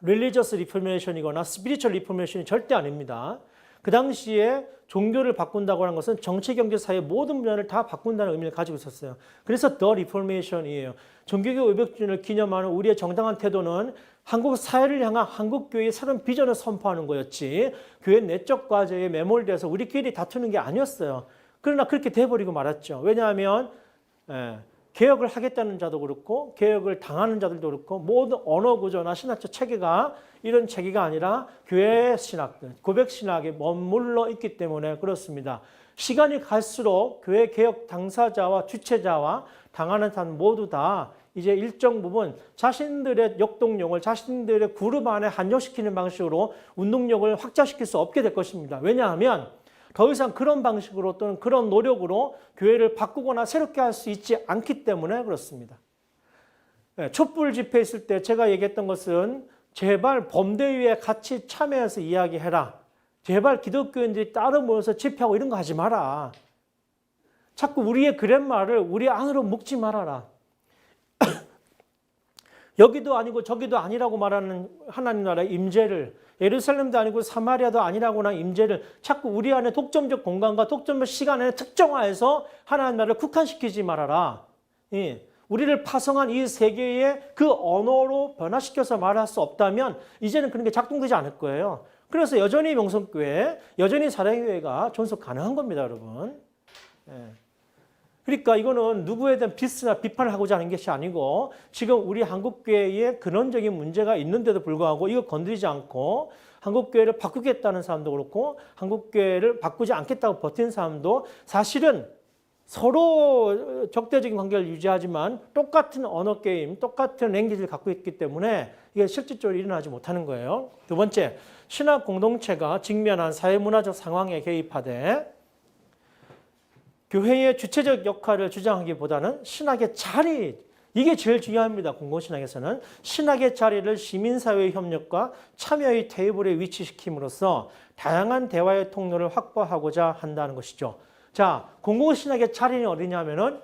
Religious Reformation이거나 Spiritual Reformation이 절대 아닙니다. 그 당시에 종교를 바꾼다고 하는 것은 정치, 경제, 사회 모든 분야를 다 바꾼다는 의미를 가지고 있었어요. 그래서 The Reformation이에요. 종교개혁 500주년을 기념하는 우리의 정당한 태도는 한국 사회를 향한 한국 교회의 새로운 비전을 선포하는 거였지 교회 내적 과제에 매몰돼서 우리끼리 다투는 게 아니었어요. 그러나 그렇게 돼버리고 말았죠. 왜냐하면 개혁을 하겠다는 자도 그렇고 개혁을 당하는 자들도 그렇고 모든 언어 구조나 신학적 체계가 이런 체계가 아니라 교회 신학들, 고백 신학에 머물러 있기 때문에 그렇습니다. 시간이 갈수록 교회 개혁 당사자와 주체자와 당하는 사람 모두 다 이제 일정 부분 자신들의 역동력을 자신들의 그룹 안에 한정시키는 방식으로 운동력을 확장시킬 수 없게 될 것입니다. 왜냐하면 더 이상 그런 방식으로 또는 그런 노력으로 교회를 바꾸거나 새롭게 할 수 있지 않기 때문에 그렇습니다. 촛불 집회 있을 때 제가 얘기했던 것은 제발 범대위에 같이 참여해서 이야기해라. 제발 기독교인들이 따로 모여서 집회하고 이런 거 하지 마라. 자꾸 우리의 그랜말을 우리 안으로 묵지 말아라. 여기도 아니고 저기도 아니라고 말하는 하나님 나라의 임재를 예루살렘도 아니고 사마리아도 아니라고 하는 임재를 자꾸 우리 안에 독점적 공간과 독점적 시간에 특정화해서 하나님 나라를 국한시키지 말아라. 우리를 파송한 이 세계의 그 언어로 변화시켜서 말할 수 없다면 이제는 그런 게 작동되지 않을 거예요. 그래서 여전히 명성교회, 여전히 사랑교회가 존속 가능한 겁니다, 여러분. 그러니까 이거는 누구에 대한 비스나 비판을 하고자 하는 것이 아니고 지금 우리 한국교회에 근원적인 문제가 있는데도 불구하고 이거 건드리지 않고 한국교회를 바꾸겠다는 사람도 그렇고 한국교회를 바꾸지 않겠다고 버틴 사람도 사실은 서로 적대적인 관계를 유지하지만 똑같은 언어 게임, 똑같은 랭귀지를 갖고 있기 때문에 이게 실질적으로 일어나지 못하는 거예요. 두 번째, 신학 공동체가 직면한 사회문화적 상황에 개입하되 교회의 주체적 역할을 주장하기보다는 신학의 자리, 이게 제일 중요합니다. 공공신학에서는 신학의 자리를 시민사회의 협력과 참여의 테이블에 위치시킴으로써 다양한 대화의 통로를 확보하고자 한다는 것이죠. 자, 공공신학의 자리는 어디냐면은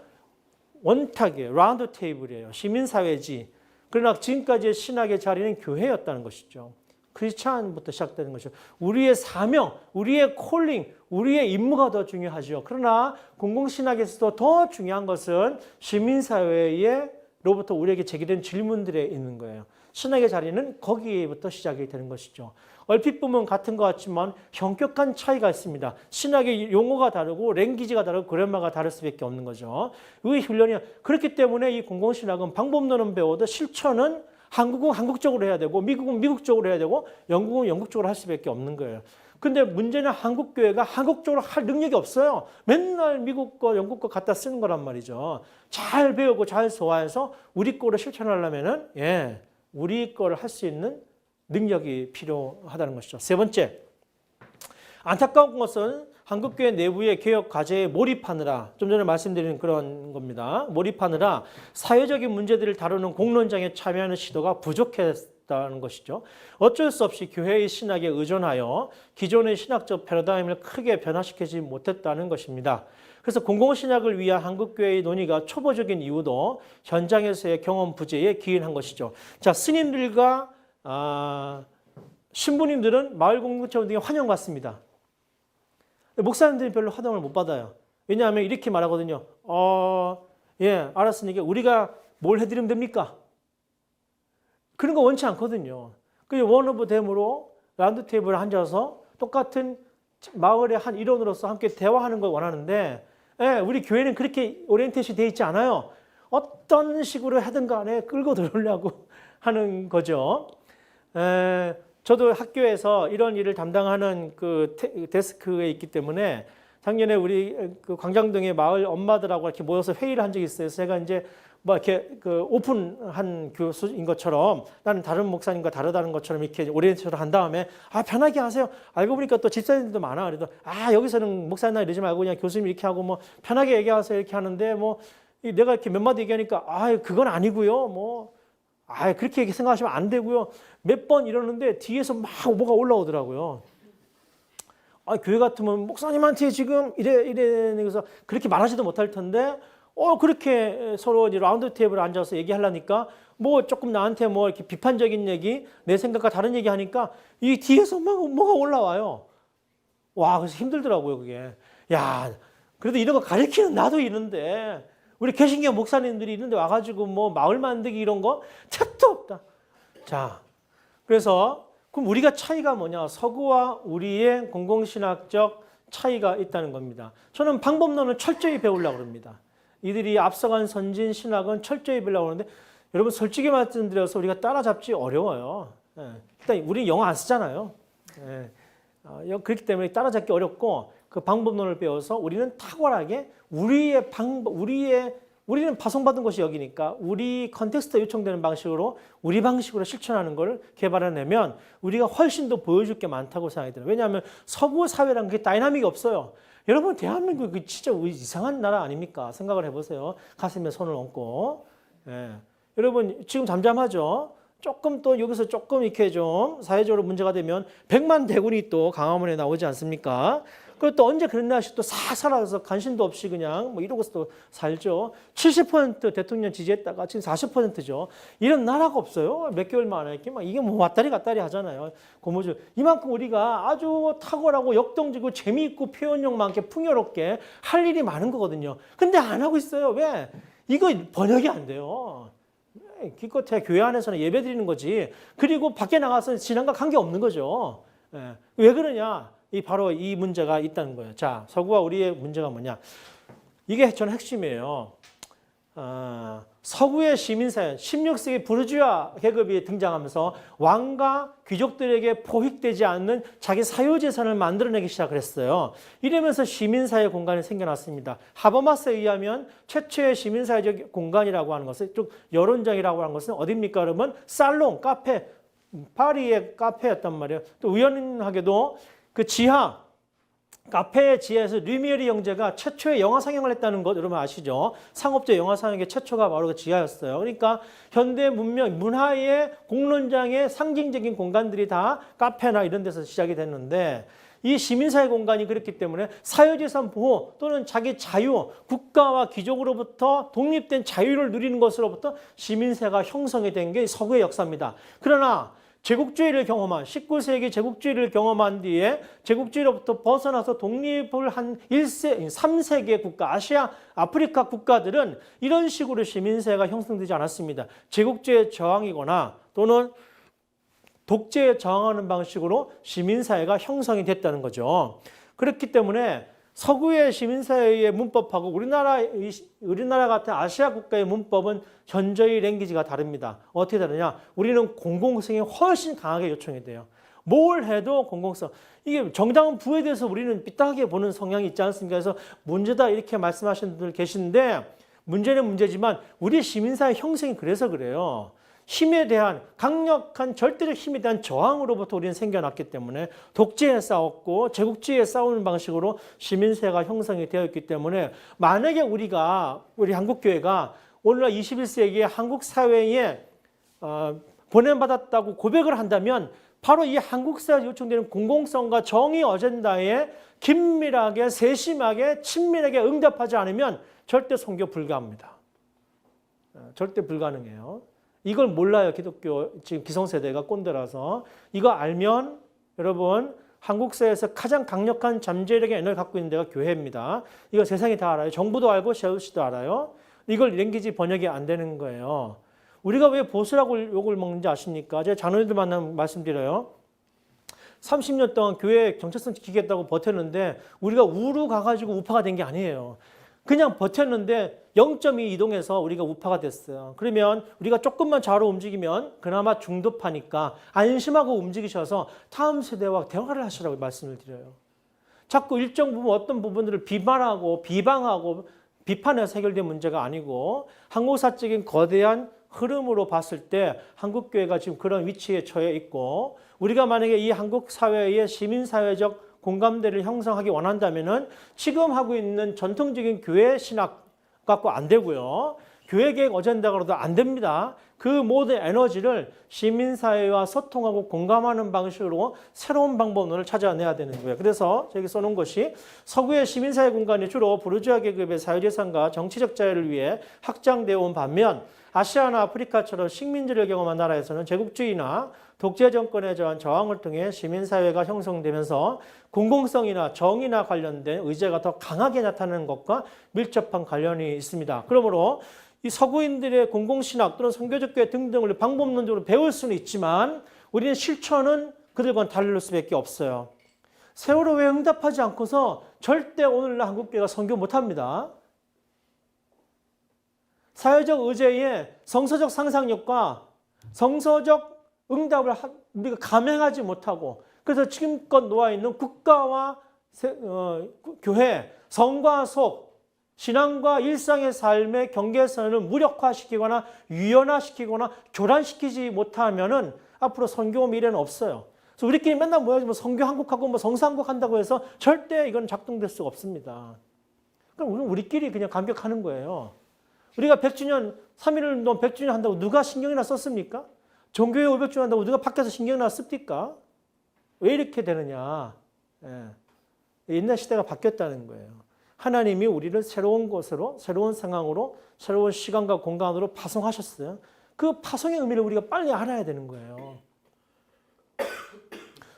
원탁이에요. 라운드 테이블이에요. 시민사회지. 그러나 지금까지의 신학의 자리는 교회였다는 것이죠. 크리스찬부터 시작되는 것이죠. 우리의 사명, 우리의 콜링, 우리의 임무가 더 중요하죠. 그러나 공공신학에서도 더 중요한 것은 시민사회로부터 우리에게 제기된 질문들에 있는 거예요. 신학의 자리는 거기부터 시작이 되는 것이죠. 얼핏 보면 같은 것 같지만 현격한 차이가 있습니다. 신학의 용어가 다르고 랭귀지가 다르고 그래머가 다를 수밖에 없는 거죠. 이 훈련이 그렇기 때문에 이 공공신학은 방법론은 배워도 실천은 한국은 한국적으로 해야 되고 미국은 미국적으로 해야 되고 영국은 영국적으로 할 수밖에 없는 거예요. 근데 문제는 한국교회가 한국적으로 할 능력이 없어요. 맨날 미국 거 영국 거 갖다 쓰는 거란 말이죠. 잘 배우고 잘 소화해서 우리 거를 실천하려면은 우리 거를 할 수 있는 능력이 필요하다는 것이죠. 세 번째, 안타까운 것은 한국교회 내부의 개혁 과제에 몰입하느라, 좀 전에 말씀드린 그런 겁니다. 몰입하느라 사회적인 문제들을 다루는 공론장에 참여하는 시도가 부족했다는 것이죠. 어쩔 수 없이 교회의 신학에 의존하여 기존의 신학적 패러다임을 크게 변화시키지 못했다는 것입니다. 그래서 공공신학을 위한 한국교회의 논의가 초보적인 이유도 현장에서의 경험 부재에 기인한 것이죠. 자, 스님들과 신부님들은 마을 공동체 운동에 환영받습니다. 목사님들이 별로 환영을 못 받아요. 왜냐하면 이렇게 말하거든요. 알았으니까 우리가 뭘 해드리면 됩니까? 그런 거 원치 않거든요. 그 원오브 댐으로 라운드 테이블에 앉아서 똑같은 마을의 한 일원으로서 함께 대화하는 걸 원하는데 우리 교회는 그렇게 오리엔테이션이 되어 있지 않아요. 어떤 식으로 하든 간에 끌고 들어오려고 하는 거죠. 저도 학교에서 이런 일을 담당하는 그 데스크에 있기 때문에 작년에 우리 그 광장동의 마을 엄마들하고 이렇게 모여서 회의를 한 적이 있어요. 그래서 제가 이제 뭐 이렇게 그 오픈한 교수인 것처럼 나는 다른 목사님과 다르다는 것처럼 이렇게 오리엔테이션을 한 다음에 편하게 하세요. 알고 보니까 또 집사님들도 많아. 그래도 여기서는 목사나 이러지 말고 그냥 교수님 이렇게 하고 뭐 편하게 얘기하세요 이렇게 하는데 뭐 내가 이렇게 몇 마디 얘기하니까 그건 아니고요. 뭐 그렇게 생각하시면 안 되고요. 몇 번 이러는데 뒤에서 막 뭐가 올라오더라고요. 교회 같으면 목사님한테 지금 이래 그래서 그렇게 말하지도 못할 텐데 그렇게 서로 이제 라운드 테이블에 앉아서 얘기하려니까 뭐 조금 나한테 뭐 이렇게 비판적인 얘기, 내 생각과 다른 얘기 하니까 이 뒤에서 막 뭐가 올라와요. 그래서 힘들더라고요, 그게. 그래도 이런 거 가르치는 나도 있는데 우리 개신교 목사님들이 있는데 와가지고 뭐 마을 만들기 이런 거 책도 없다. 자, 그래서 그럼 우리가 차이가 뭐냐? 서구와 우리의 공공신학적 차이가 있다는 겁니다. 저는 방법론을 철저히 배우려고 합니다. 이들이 앞서간 선진 신학은 철저히 배우려고 하는데 여러분 솔직히 말씀드려서 우리가 따라잡기 어려워요. 일단 우리 영어 안 쓰잖아요. 그렇기 때문에 따라잡기 어렵고 그 방법론을 배워서 우리는 탁월하게 우리는 파송받은 것이 여기니까 우리 컨텍스트에 요청되는 방식으로 우리 방식으로 실천하는 걸 개발해내면 우리가 훨씬 더 보여줄 게 많다고 생각이 들어요. 왜냐하면 서구 사회라는 게 다이나믹이 없어요. 여러분 대한민국이 진짜 이상한 나라 아닙니까? 생각을 해보세요. 가슴에 손을 얹고. 여러분 지금 잠잠하죠? 조금 또 여기서 조금 이렇게 좀 사회적으로 문제가 되면 100만 대군이 또 강화문에 나오지 않습니까? 그리고 또 언제 그랬나 싶어 싹 사라져서 관심도 없이 그냥 뭐 이러고서 또 살죠. 70% 대통령 지지했다가 지금 40%죠. 이런 나라가 없어요. 몇 개월 만에 이렇게 막 이게 뭐 왔다리 갔다리 하잖아요. 고무줄. 이만큼 우리가 아주 탁월하고 역동적이고 재미있고 표현력 많게 풍요롭게 할 일이 많은 거거든요. 근데 안 하고 있어요. 왜? 이거 번역이 안 돼요. 기껏해 교회 안에서는 예배 드리는 거지. 그리고 밖에 나가서 신앙과 관계없는 거죠. 왜 그러냐? 바로 이 문제가 있다는 거예요. 자, 서구와 우리의 문제가 뭐냐? 이게 저는 핵심이에요. 서구의 시민사회, 16세기 부르주아 계급이 등장하면서 왕과 귀족들에게 포획되지 않는 자기 사유재산을 만들어내기 시작을 했어요. 이러면서 시민사회 공간이 생겨났습니다. 하버마스에 의하면 최초의 시민사회적 공간이라고 하는 것은 쭉 여론장이라고 하는 것은 어디입니까? 그러면 살롱, 카페, 파리의 카페였단 말이에요. 또 우연하게도 그 카페의 지하에서 류미에르 형제가 최초의 영화 상영을 했다는 것 여러분 아시죠? 상업적 영화 상영의 최초가 바로 그 지하였어요. 그러니까 현대 문명, 문화의 공론장의 상징적인 공간들이 다 카페나 이런 데서 시작이 됐는데 이 시민사회 공간이 그렇기 때문에 사유재산 보호 또는 자기 자유, 국가와 귀족으로부터 독립된 자유를 누리는 것으로부터 시민사회가 형성이 된 게 서구의 역사입니다. 그러나 제국주의를 경험한 19세기 제국주의를 경험한 뒤에 제국주의로부터 벗어나서 독립을 한 3세계 국가, 아시아, 아프리카 국가들은 이런 식으로 시민사회가 형성되지 않았습니다. 제국주의에 저항이거나 또는 독재에 저항하는 방식으로 시민사회가 형성이 됐다는 거죠. 그렇기 때문에 서구의 시민사회의 문법하고 우리나라 같은 아시아 국가의 문법은 현저히 랭귀지가 다릅니다. 어떻게 다르냐? 우리는 공공성이 훨씬 강하게 요청이 돼요. 뭘 해도 공공성. 이게 정당한 부에 대해서 우리는 삐딱하게 보는 성향이 있지 않습니까? 그래서 문제다 이렇게 말씀하시는 분들 계신데 문제는 문제지만 우리 시민사회 형성이 그래서 그래요. 힘에 대한 강력한 절대적 힘에 대한 저항으로부터 우리는 생겨났기 때문에 독재에 싸웠고 제국주의에 싸우는 방식으로 시민사회가 형성이 되었기 때문에 만약에 우리 한국교회가 오늘날 21세기의 한국 사회에 보냄받았다고 고백을 한다면 바로 이 한국 사회에 요청되는 공공성과 정의 어젠다에 긴밀하게 세심하게 친밀하게 응답하지 않으면 절대 선교 불가합니다. 절대 불가능해요. 이걸 몰라요. 기독교 지금 기성세대가 꼰대라서. 이거 알면 여러분 한국 사회에서 가장 강력한 잠재력의 에너지를 갖고 있는 데가 교회입니다. 이거 세상이 다 알아요. 정부도 알고 셰우씨도 알아요. 이걸 랭귀지 번역이 안 되는 거예요. 우리가 왜 보수라고 욕을 먹는지 아십니까? 제가 장로님들 만나면 말씀드려요. 30년 동안 교회 정체성 지키겠다고 버텼는데 우리가 우루 가가지고 우파가 된 게 아니에요. 그냥 버텼는데 0.2 이동해서 우리가 우파가 됐어요. 그러면 우리가 조금만 좌우로 움직이면 그나마 중도파니까 안심하고 움직이셔서 다음 세대와 대화를 하시라고 말씀을 드려요. 자꾸 일정 부분 어떤 부분들을 비판하고 비방하고 비판해서 해결된 문제가 아니고 한국사적인 거대한 흐름으로 봤을 때 한국교회가 지금 그런 위치에 처해 있고 우리가 만약에 이 한국 사회의 시민사회적 공감대를 형성하기 원한다면은 지금 하고 있는 전통적인 교회 신학 갖고 안 되고요. 교회계획 어젠다가로도 안 됩니다. 그 모든 에너지를 시민사회와 소통하고 공감하는 방식으로 새로운 방법론을 찾아내야 되는 거예요. 그래서 저기 써놓은 것이 서구의 시민사회 공간이 주로 부르주아 계급의 사회재산과 정치적 자유를 위해 확장되어 온 반면 아시아나 아프리카처럼 식민지를 경험한 나라에서는 제국주의나 독재 정권에 저한 저항을 통해 시민사회가 형성되면서 공공성이나 정의나 관련된 의제가 더 강하게 나타나는 것과 밀접한 관련이 있습니다. 그러므로 이 서구인들의 공공신학 또는 선교적 교회 등등을 방법론적으로 배울 수는 있지만 우리는 실천은 그들과는 다를 수밖에 없어요. 세월호에 응답하지 않고서 절대 오늘날 한국교회가 선교 못합니다. 사회적 의제에 성서적 상상력과 성서적 응답을 우리가 감행하지 못하고 그래서 지금껏 놓아있는 국가와 교회, 성과 속, 신앙과 일상의 삶의 경계선을 무력화시키거나 유연화시키거나 교란시키지 못하면은 앞으로 선교 미래는 없어요. 그래서 우리끼리 맨날 모여서 선교 한국하고 성서 한국 한다고 해서 절대 이건 작동될 수가 없습니다. 그럼 우리끼리 그냥 감격하는 거예요. 우리가 100주년, 3.1운동 100주년 한다고 누가 신경이나 썼습니까? 종교회 500주년 한다고 누가 밖에서 신경이나 씁니까? 왜 이렇게 되느냐? 옛날 시대가 바뀌었다는 거예요. 하나님이 우리를 새로운 곳으로, 새로운 상황으로, 새로운 시간과 공간으로 파송하셨어요. 그 파송의 의미를 우리가 빨리 알아야 되는 거예요.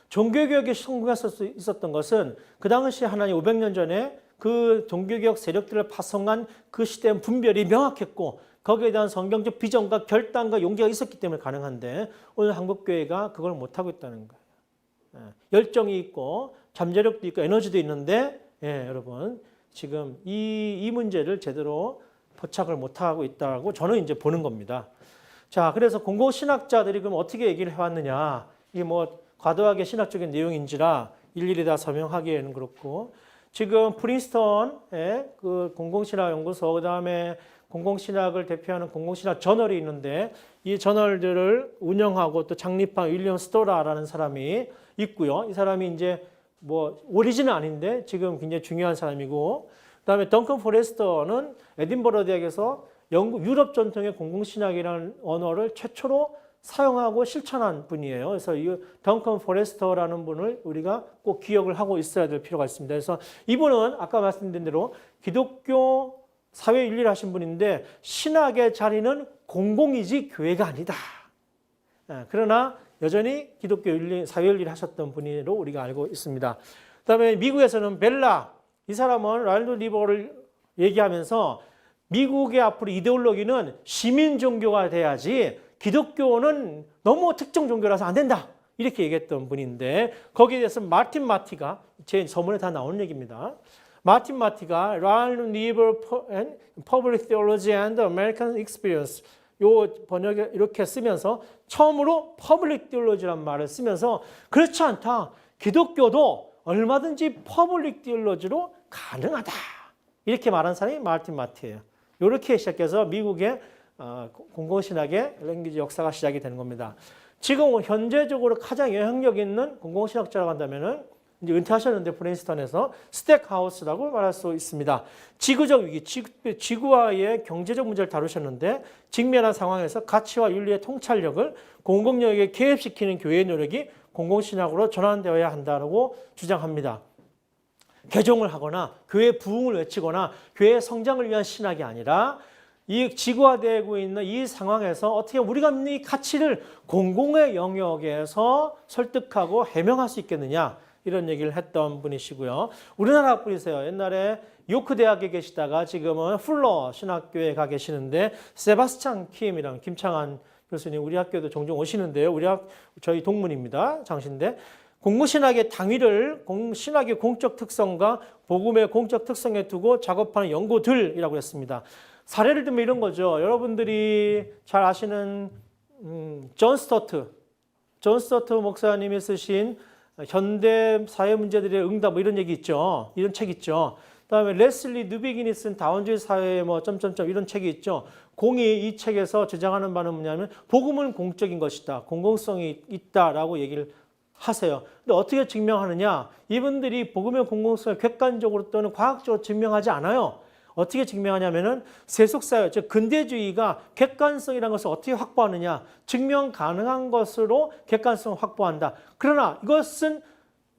종교개혁이 성공했을 수 있었던 것은 그 당시 하나님 500년 전에 그 종교개혁 세력들을 파송한 그 시대의 분별이 명확했고 거기에 대한 성경적 비전과 결단과 용기가 있었기 때문에 가능한데 오늘 한국교회가 그걸 못하고 있다는 거예요. 열정이 있고 잠재력도 있고 에너지도 있는데 여러분 지금 이 문제를 제대로 포착을 못하고 있다고 저는 이제 보는 겁니다. 자, 그래서 공공신학자들이 그럼 어떻게 얘기를 해왔느냐. 이게 뭐 과도하게 신학적인 내용인지라 일일이 다 설명하기에는 그렇고 지금 프린스턴의 그 공공신학연구소 그다음에 공공신학을 대표하는 공공신학 저널이 있는데 이 저널들을 운영하고 또 창립한 윌리엄 스토라라는 사람이 있고요. 이 사람이 이제 뭐 오리진은 아닌데 지금 굉장히 중요한 사람이고 그다음에 덩컨 포레스터는 에딘버러 대학에서 유럽 전통의 공공신학이라는 언어를 최초로 사용하고 실천한 분이에요. 그래서 이 덩컨 포레스터라는 분을 우리가 꼭 기억을 하고 있어야 될 필요가 있습니다. 그래서 이분은 아까 말씀드린 대로 기독교 사회 윤리를 하신 분인데 신학의 자리는 공공이지 교회가 아니다. 그러나 여전히 기독교 윤리, 사회 윤리를 하셨던 분으로 우리가 알고 있습니다. 그다음에 미국에서는 벨라, 이 사람은 라일드 리버를 얘기하면서 미국의 앞으로 이데올로기는 시민 종교가 돼야지 기독교는 너무 특정 종교라서 안 된다. 이렇게 얘기했던 분인데 거기에 대해서 마틴 마티가 제 서문에 다 나오는 얘기입니다. 마틴 마티가 라일드 리버 Public Theology and American Experience 요 번역에 이렇게 쓰면서 처음으로 퍼블릭 디올로지라는 말을 쓰면서 그렇지 않다. 기독교도 얼마든지 퍼블릭 디올로지로 가능하다. 이렇게 말한 사람이 마틴 마티예요. 이렇게 시작해서 미국의 공공신학의 랭귀지 역사가 시작이 되는 겁니다. 지금 현재적으로 가장 영향력 있는 공공신학자라고 한다면은 이제 은퇴하셨는데 프린스턴에서 스택하우스라고 말할 수 있습니다. 지구적 위기, 지구와의 경제적 문제를 다루셨는데 직면한 상황에서 가치와 윤리의 통찰력을 공공영역에 개입시키는 교회의 노력이 공공신학으로 전환되어야 한다고 주장합니다. 개종을 하거나 교회 부흥을 외치거나 교회의 성장을 위한 신학이 아니라 이 지구화되고 있는 이 상황에서 어떻게 우리가 믿는 이 가치를 공공의 영역에서 설득하고 해명할 수 있겠느냐 이런 얘기를 했던 분이시고요. 우리나라 분이세요. 옛날에 요크 대학에 계시다가 지금은 풀러 신학교에 가 계시는데 세바스찬 킴이랑 김창한 교수님 우리 학교도 종종 오시는데요. 저희 동문입니다. 장신대. 공공신학의 당위를 신학의 공적 특성과 복음의 공적 특성에 두고 작업하는 연구들이라고 했습니다. 사례를 들면 이런 거죠. 여러분들이 잘 아시는 존 스토트 목사님이 쓰신 현대 사회 문제들의 응답 뭐 이런 얘기 있죠. 이런 책 있죠. 그다음에 레슬리 누비긴이 쓴 다원주의 사회의 뭐 점점점 이런 책이 있죠. 공이 이 책에서 주장하는 바는 뭐냐면 복음은 공적인 것이다. 공공성이 있다라고 얘기를 하세요. 근데 어떻게 증명하느냐? 이분들이 복음의 공공성을 객관적으로 또는 과학적으로 증명하지 않아요. 어떻게 증명하냐면은 세속사회, 즉 근대주의가 객관성이라는 것을 어떻게 확보하느냐? 증명 가능한 것으로 객관성을 확보한다. 그러나 이것은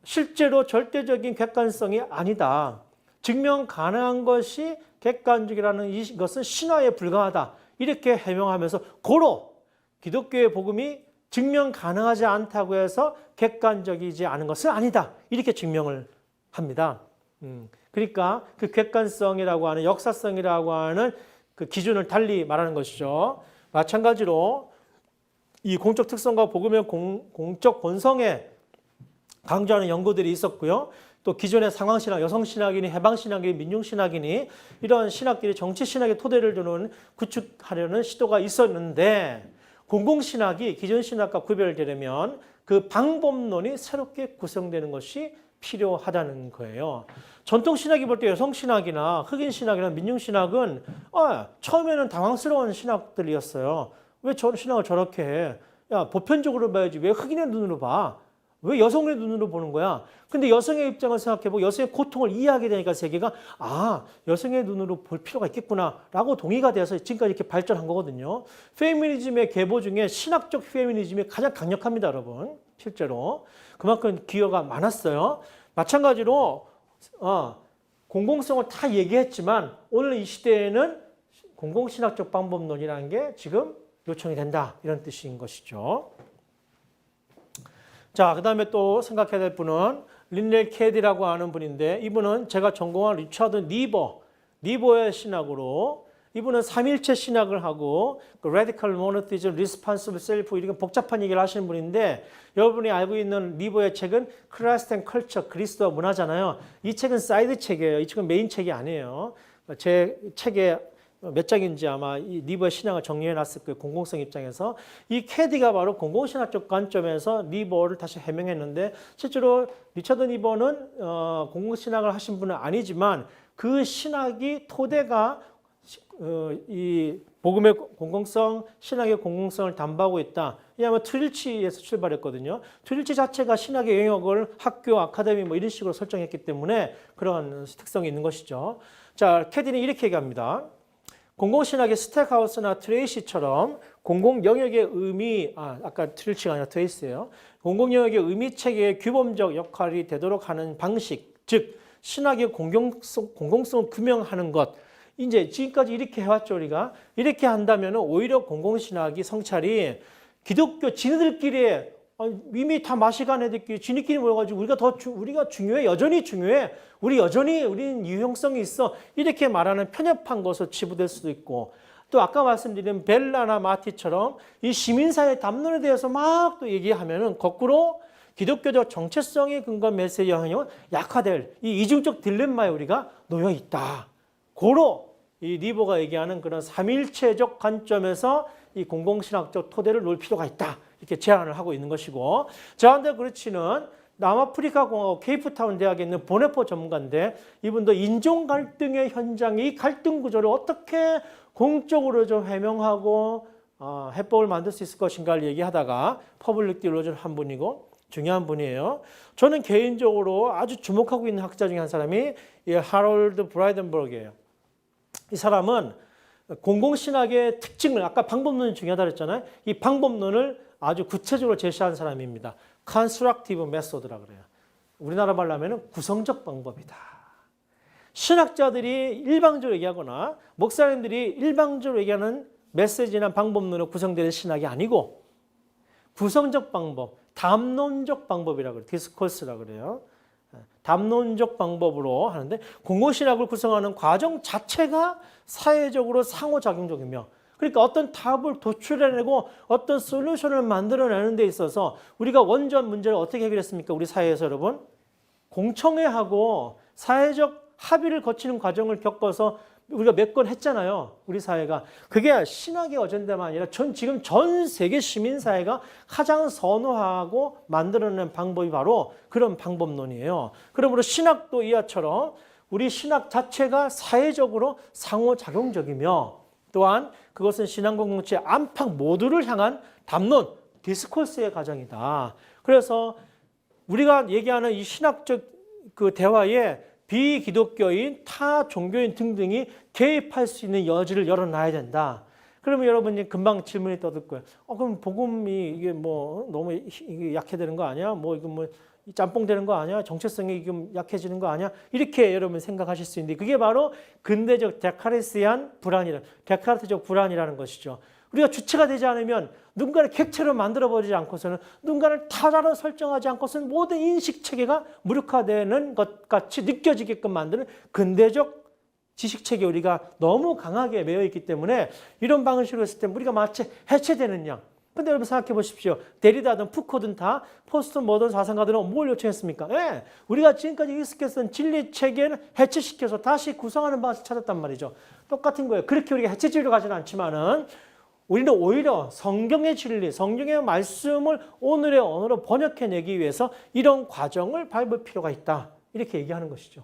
실제로 절대적인 객관성이 아니다. 증명 가능한 것이 객관적이라는 이것은 신화에 불과하다. 이렇게 해명하면서 고로 기독교의 복음이 증명 가능하지 않다고 해서 객관적이지 않은 것은 아니다. 이렇게 증명을 합니다. 그러니까 그 객관성이라고 하는 역사성이라고 하는 그 기준을 달리 말하는 것이죠. 마찬가지로 이 공적 특성과 복음의 공적 본성에 강조하는 연구들이 있었고요. 또 기존의 상황신학, 여성신학이니 해방신학이니 민중신학이니 이런 신학들이 정치신학의 토대를 두는 구축하려는 시도가 있었는데 공공신학이 기존 신학과 구별되려면 그 방법론이 새롭게 구성되는 것이 필요하다는 거예요. 전통신학이 볼 때 여성신학이나 흑인신학이나 민중신학은 처음에는 당황스러운 신학들이었어요. 왜 저 신학을 저렇게 해? 야, 보편적으로 봐야지. 왜 흑인의 눈으로 봐? 왜 여성의 눈으로 보는 거야? 근데 여성의 입장을 생각해보고 여성의 고통을 이해하게 되니까 세계가 여성의 눈으로 볼 필요가 있겠구나라고 동의가 돼서 지금까지 이렇게 발전한 거거든요. 페미니즘의 계보 중에 신학적 페미니즘이 가장 강력합니다, 여러분. 실제로. 그만큼 기여가 많았어요. 마찬가지로 공공성을 다 얘기했지만 오늘 이 시대에는 공공신학적 방법론이라는 게 지금 요청이 된다. 이런 뜻인 것이죠. 자, 그 다음에 또 생각해야 될 분은 린넬 캐디라고 하는 분인데 이분은 제가 전공한 리처드 니버의 신학으로 이분은 삼일체 신학을 하고 그 Radical Monotheism, Responsible Self 이런 복잡한 얘기를 하시는 분인데 여러분이 알고 있는 니버의 책은 Christ and Culture, 그리스도와 문화잖아요. 이 책은 사이드 책이에요. 이 책은 메인 책이 아니에요. 제 책에 몇 장인지 아마 이 니버의 신학을 정리해 놨을 거예요. 공공성 입장에서. 이 캐디가 바로 공공신학적 관점에서 니버를 다시 해명했는데 실제로 리처드 니버는 공공신학을 하신 분은 아니지만 그 신학이 토대가 이 복음의 공공성, 신학의 공공성을 담보하고 있다. 이야말로 트릴치에서 출발했거든요. 트릴치 자체가 신학의 영역을 학교, 아카데미 뭐 이런 식으로 설정했기 때문에 그런 특성이 있는 것이죠. 자, 캐디는 이렇게 얘기합니다. 공공신학의 스택하우스나 트레이시처럼 공공영역의 의미, 아까 트릴치가 아니라 트레이스예요. 공공영역의 의미체계의 규범적 역할이 되도록 하는 방식, 즉 신학의 공공성을 규명하는 것. 이제 지금까지 이렇게 해왔죠, 우리가. 이렇게 한다면 오히려 공공신학이 성찰이 기독교 지네들끼리 이미 다 마시간 애들끼리 지네끼리 모여가지고 우리가 중요해, 여전히 중요해. 우리는 유형성이 있어. 이렇게 말하는 편협한 것으로 치부될 수도 있고 또 아까 말씀드린 벨라나 마티처럼 이 시민사회 담론에 대해서 막 또 얘기하면은 거꾸로 기독교적 정체성에 근거한 메시지 영향력은 약화될 이 이중적 딜레마에 우리가 놓여 있다. 고로 이 니버가 얘기하는 그런 삼일체적 관점에서 이 공공신학적 토대를 놓을 필요가 있다. 이렇게 제안을 하고 있는 것이고 저한테 그렇지는 남아프리카 공화국 케이프타운 대학에 있는 보네포 전문가인데 이분도 인종 갈등의 현장이 이 갈등 구조를 어떻게 공적으로 좀 해명하고 해법을 만들 수 있을 것인가를 얘기하다가 퍼블릭 디올로지를 한 분이고 중요한 분이에요. 저는 개인적으로 아주 주목하고 있는 학자 중에 한 사람이 이 하롤드 브라이덴버그예요. 이 사람은 공공신학의 특징을 아까 방법론이 중요하다고 했잖아요. 이 방법론을 아주 구체적으로 제시한 사람입니다. Constructive Method라고 그래요. 우리나라 말로 하면 구성적 방법이다. 신학자들이 일방적으로 얘기하거나 목사님들이 일방적으로 얘기하는 메시지나 방법론으로 구성되는 신학이 아니고 구성적 방법, 담론적 방법이라고 그래요. 디스코스라고 그래요. 담론적 방법으로 하는데 공공신학을 구성하는 과정 자체가 사회적으로 상호작용적이며 그러니까 어떤 답을 도출해내고 어떤 솔루션을 만들어내는 데 있어서 우리가 원전 문제를 어떻게 해결했습니까? 우리 사회에서 여러분. 공청회하고 사회적 합의를 거치는 과정을 겪어서 우리가 몇 건 했잖아요. 우리 사회가. 그게 신학의 어젠다만 아니라 지금 전 세계 시민사회가 가장 선호하고 만들어낸 방법이 바로 그런 방법론이에요. 그러므로 신학도 이하처럼 우리 신학 자체가 사회적으로 상호작용적이며 또한 그것은 신앙 공동체 안팎 모두를 향한 담론, 디스코스의 과정이다. 그래서 우리가 얘기하는 이 신학적 그 대화에 비기독교인, 타 종교인 등등이 개입할 수 있는 여지를 열어놔야 된다. 그러면 여러분이 금방 질문이 떠들 거예요. 그럼 복음이 이게 뭐 너무 이게 약해지는 거 아니야? 뭐 이거 뭐 짬뽕 되는 거 아니야? 정체성이 좀 약해지는 거 아니야? 이렇게 여러분 생각하실 수 있는데 그게 바로 근대적 데카르트적 불안이라는 것이죠. 우리가 주체가 되지 않으면 누군가를 객체로 만들어버리지 않고서는 누군가를 타자로 설정하지 않고서는 모든 인식체계가 무력화되는 것 같이 느껴지게끔 만드는 근대적 지식체계 우리가 너무 강하게 매여 있기 때문에 이런 방식으로 했을 때 우리가 마치 해체되는 양. 근데 여러분 생각해 보십시오. 데리다든 푸코든 다 포스트 모던 사상가들은 뭘 요청했습니까? 네, 우리가 지금까지 익숙했던 진리 체계를 해체시켜서 다시 구성하는 방식을 찾았단 말이죠. 똑같은 거예요. 그렇게 우리가 해체주의로 가지는 않지만은 우리는 오히려 성경의 진리, 성경의 말씀을 오늘의 언어로 번역해내기 위해서 이런 과정을 밟을 필요가 있다. 이렇게 얘기하는 것이죠.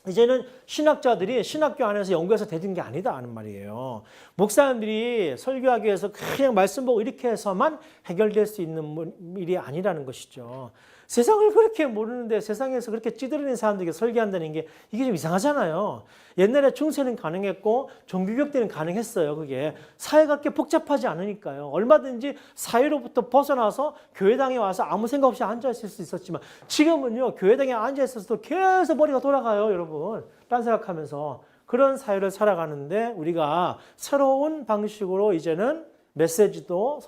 이제는 신학자들이 신학교 안에서 연구해서 되는 게 아니다 하는 말이에요. 목사님들이 설교하기 위해서 그냥 말씀 보고 이렇게 해서만 해결될 수 있는 일이 아니라는 것이죠. 세상을 그렇게 모르는데 세상에서 그렇게 찌들어있는 사람들에게 설계한다는 게 이게 좀 이상하잖아요. 옛날에 중세는 가능했고 종교개혁 때는 가능했어요. 그게 사회가 그렇게 복잡하지 않으니까요. 얼마든지 사회로부터 벗어나서 교회당에 와서 아무 생각 없이 앉아있을 수 있었지만 지금은요. 교회당에 앉아있어서도 계속 머리가 돌아가요. 여러분. 딴 생각하면서. 그런 사회를 살아가는데 우리가 새로운 방식으로 이제는 메시지도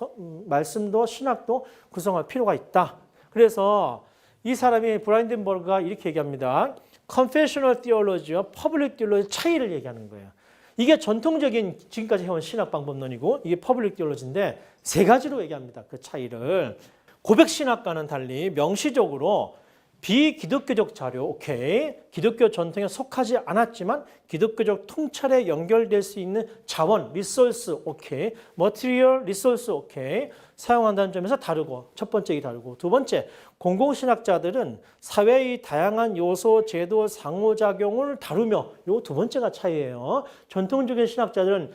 말씀도 신학도 구성할 필요가 있다. 그래서 이 사람이 브라인덴버그가 이렇게 얘기합니다. Confessional Theology와 Public Theology 차이를 얘기하는 거예요. 이게 전통적인 지금까지 해온 신학 방법론이고 이게 Public Theology인데 세 가지로 얘기합니다. 그 차이를. 고백신학과는 달리 명시적으로 비기독교적 자료, 오케이. 기독교 전통에 속하지 않았지만 기독교적 통찰에 연결될 수 있는 자원, 리소스, 오케이. 머티리얼, 리소스, 오케이. 사용한다는 점에서 다르고 첫 번째 이 다르고 두 번째 공공신학자들은 사회의 다양한 요소, 제도, 상호작용을 다루며 요 두 번째가 차이예요. 전통적인 신학자들의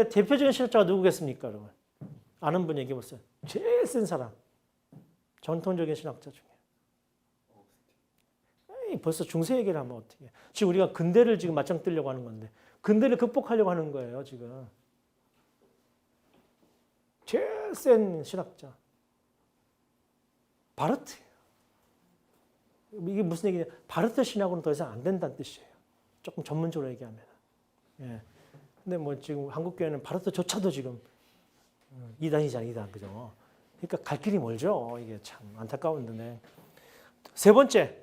대표적인 신학자가 누구겠습니까? 여러분? 아는 분 얘기해 보세요. 제일 센 사람. 전통적인 신학자 중에. 벌써 중세 얘기를 하면 어떻게 해. 지금 우리가 근대를 지금 맞짱 뜨려고 하는 건데 근대를 극복하려고 하는 거예요. 지금. 제일 센 신학자. 바르트예요. 이게 무슨 얘기냐. 바르트 신학으로는 더 이상 안 된다는 뜻이에요. 조금 전문적으로 얘기하면. 예. 근데 뭐 지금 한국교회는 바르트조차도 지금 이단이잖아요. 이단. 그죠? 그러니까 갈 길이 멀죠. 이게 참 안타까운데. 세 번째.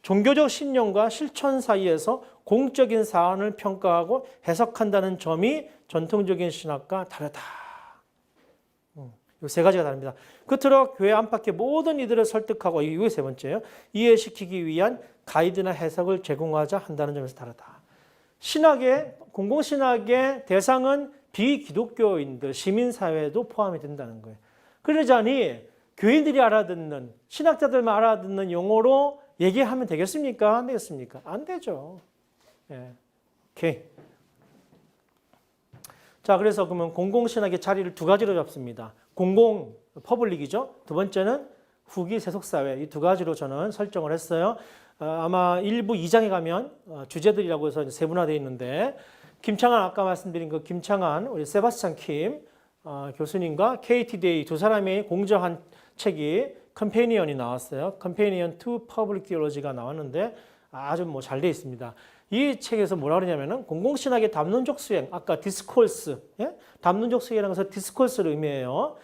종교적 신념과 실천 사이에서 공적인 사안을 평가하고 해석한다는 점이 전통적인 신학과 다르다. 이 세 가지가 다릅니다. 끝으로 교회 안팎의 모든 이들을 설득하고 이게 세 번째예요. 이해시키기 위한 가이드나 해석을 제공하자 한다는 점에서 다르다. 공공신학의 대상은 비기독교인들, 시민사회도 포함이 된다는 거예요. 그러자니 교인들이 알아듣는, 신학자들만 알아듣는 용어로 얘기하면 되겠습니까? 안 되겠습니까? 안 되죠. 예. 오케이. 자, 그래서 그러면 공공신학의 자리를 두 가지로 잡습니다. 공공, 퍼블릭이죠. 두 번째는 후기, 세속사회. 이 두 가지로 저는 설정을 했어요. 아마 1부 2장에 가면 주제들이라고 해서 세분화되어 있는데 김창한 아까 말씀드린 그 김창한 우리 세바스찬 킴 교수님과 KT 데이 두 사람이 공저한 책이 컴패니언이 나왔어요. 컴패니언 to Public Theology가 나왔는데 아주 뭐 잘 되어 있습니다. 이 책에서 뭐라 그러냐면은 공공신학의 담론적 수행, 아까 디스콜스, 예? 담론적 수행이라는 것은 디스콜스를 의미해요.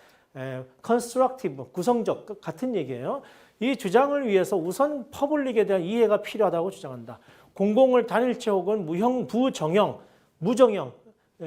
constructive, 구성적 같은 얘기예요. 이 주장을 위해서 우선 퍼블릭에 대한 이해가 필요하다고 주장한다. 공공을 단일체 혹은 부정형, 무정형,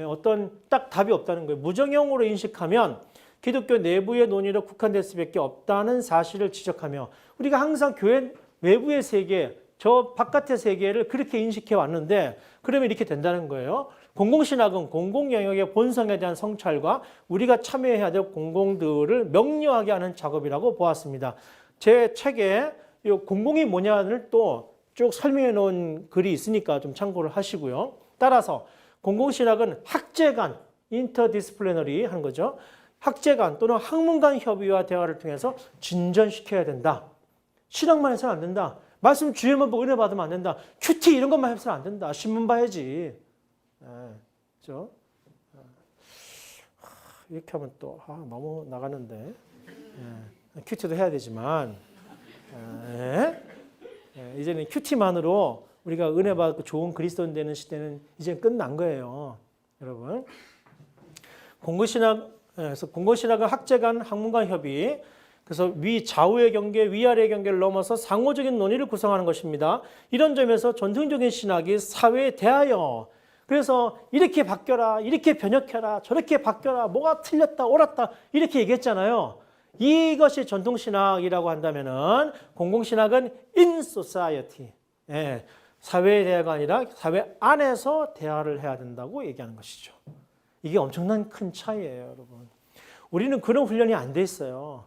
어떤 딱 답이 없다는 거예요. 무정형으로 인식하면 기독교 내부의 논의로 국한될 수밖에 없다는 사실을 지적하며 우리가 항상 교회 외부의 세계, 저 바깥의 세계를 그렇게 인식해 왔는데 그러면 이렇게 된다는 거예요. 공공신학은 공공영역의 본성에 대한 성찰과 우리가 참여해야 될 공공들을 명료하게 하는 작업이라고 보았습니다. 제 책에 이 공공이 뭐냐를 또 쭉 설명해 놓은 글이 있으니까 좀 참고를 하시고요. 따라서 공공신학은 학제 간, 인터디스플리너리 하는 거죠. 학제 간 또는 학문 간 협의와 대화를 통해서 진전시켜야 된다. 신학만 해서는 안 된다. 말씀 주일만 보고 은혜 받으면 안 된다. 큐티 이런 것만 해서는 안 된다. 신문 봐야지. 그렇죠? 이렇게 하면 또 너무 나가는데 큐티도 해야 되지만 이제는 큐티만으로 우리가 은혜 받고 좋은 그리스도인 되는 시대는 이제 끝난 거예요. 여러분. 공공신학은 학제 간 학문 간 협의, 그래서 좌우의 경계, 위아래의 경계를 넘어서 상호적인 논의를 구성하는 것입니다. 이런 점에서 전통적인 신학이 사회에 대하여 그래서 이렇게 바뀌어라, 이렇게 변혁해라, 저렇게 바뀌어라, 뭐가 틀렸다, 옳았다 이렇게 얘기했잖아요. 이것이 전통신학이라고 한다면은 공공신학은 in society, 사회의 대화가 아니라 사회 안에서 대화를 해야 된다고 얘기하는 것이죠. 이게 엄청난 큰 차이예요, 여러분. 우리는 그런 훈련이 안 돼 있어요.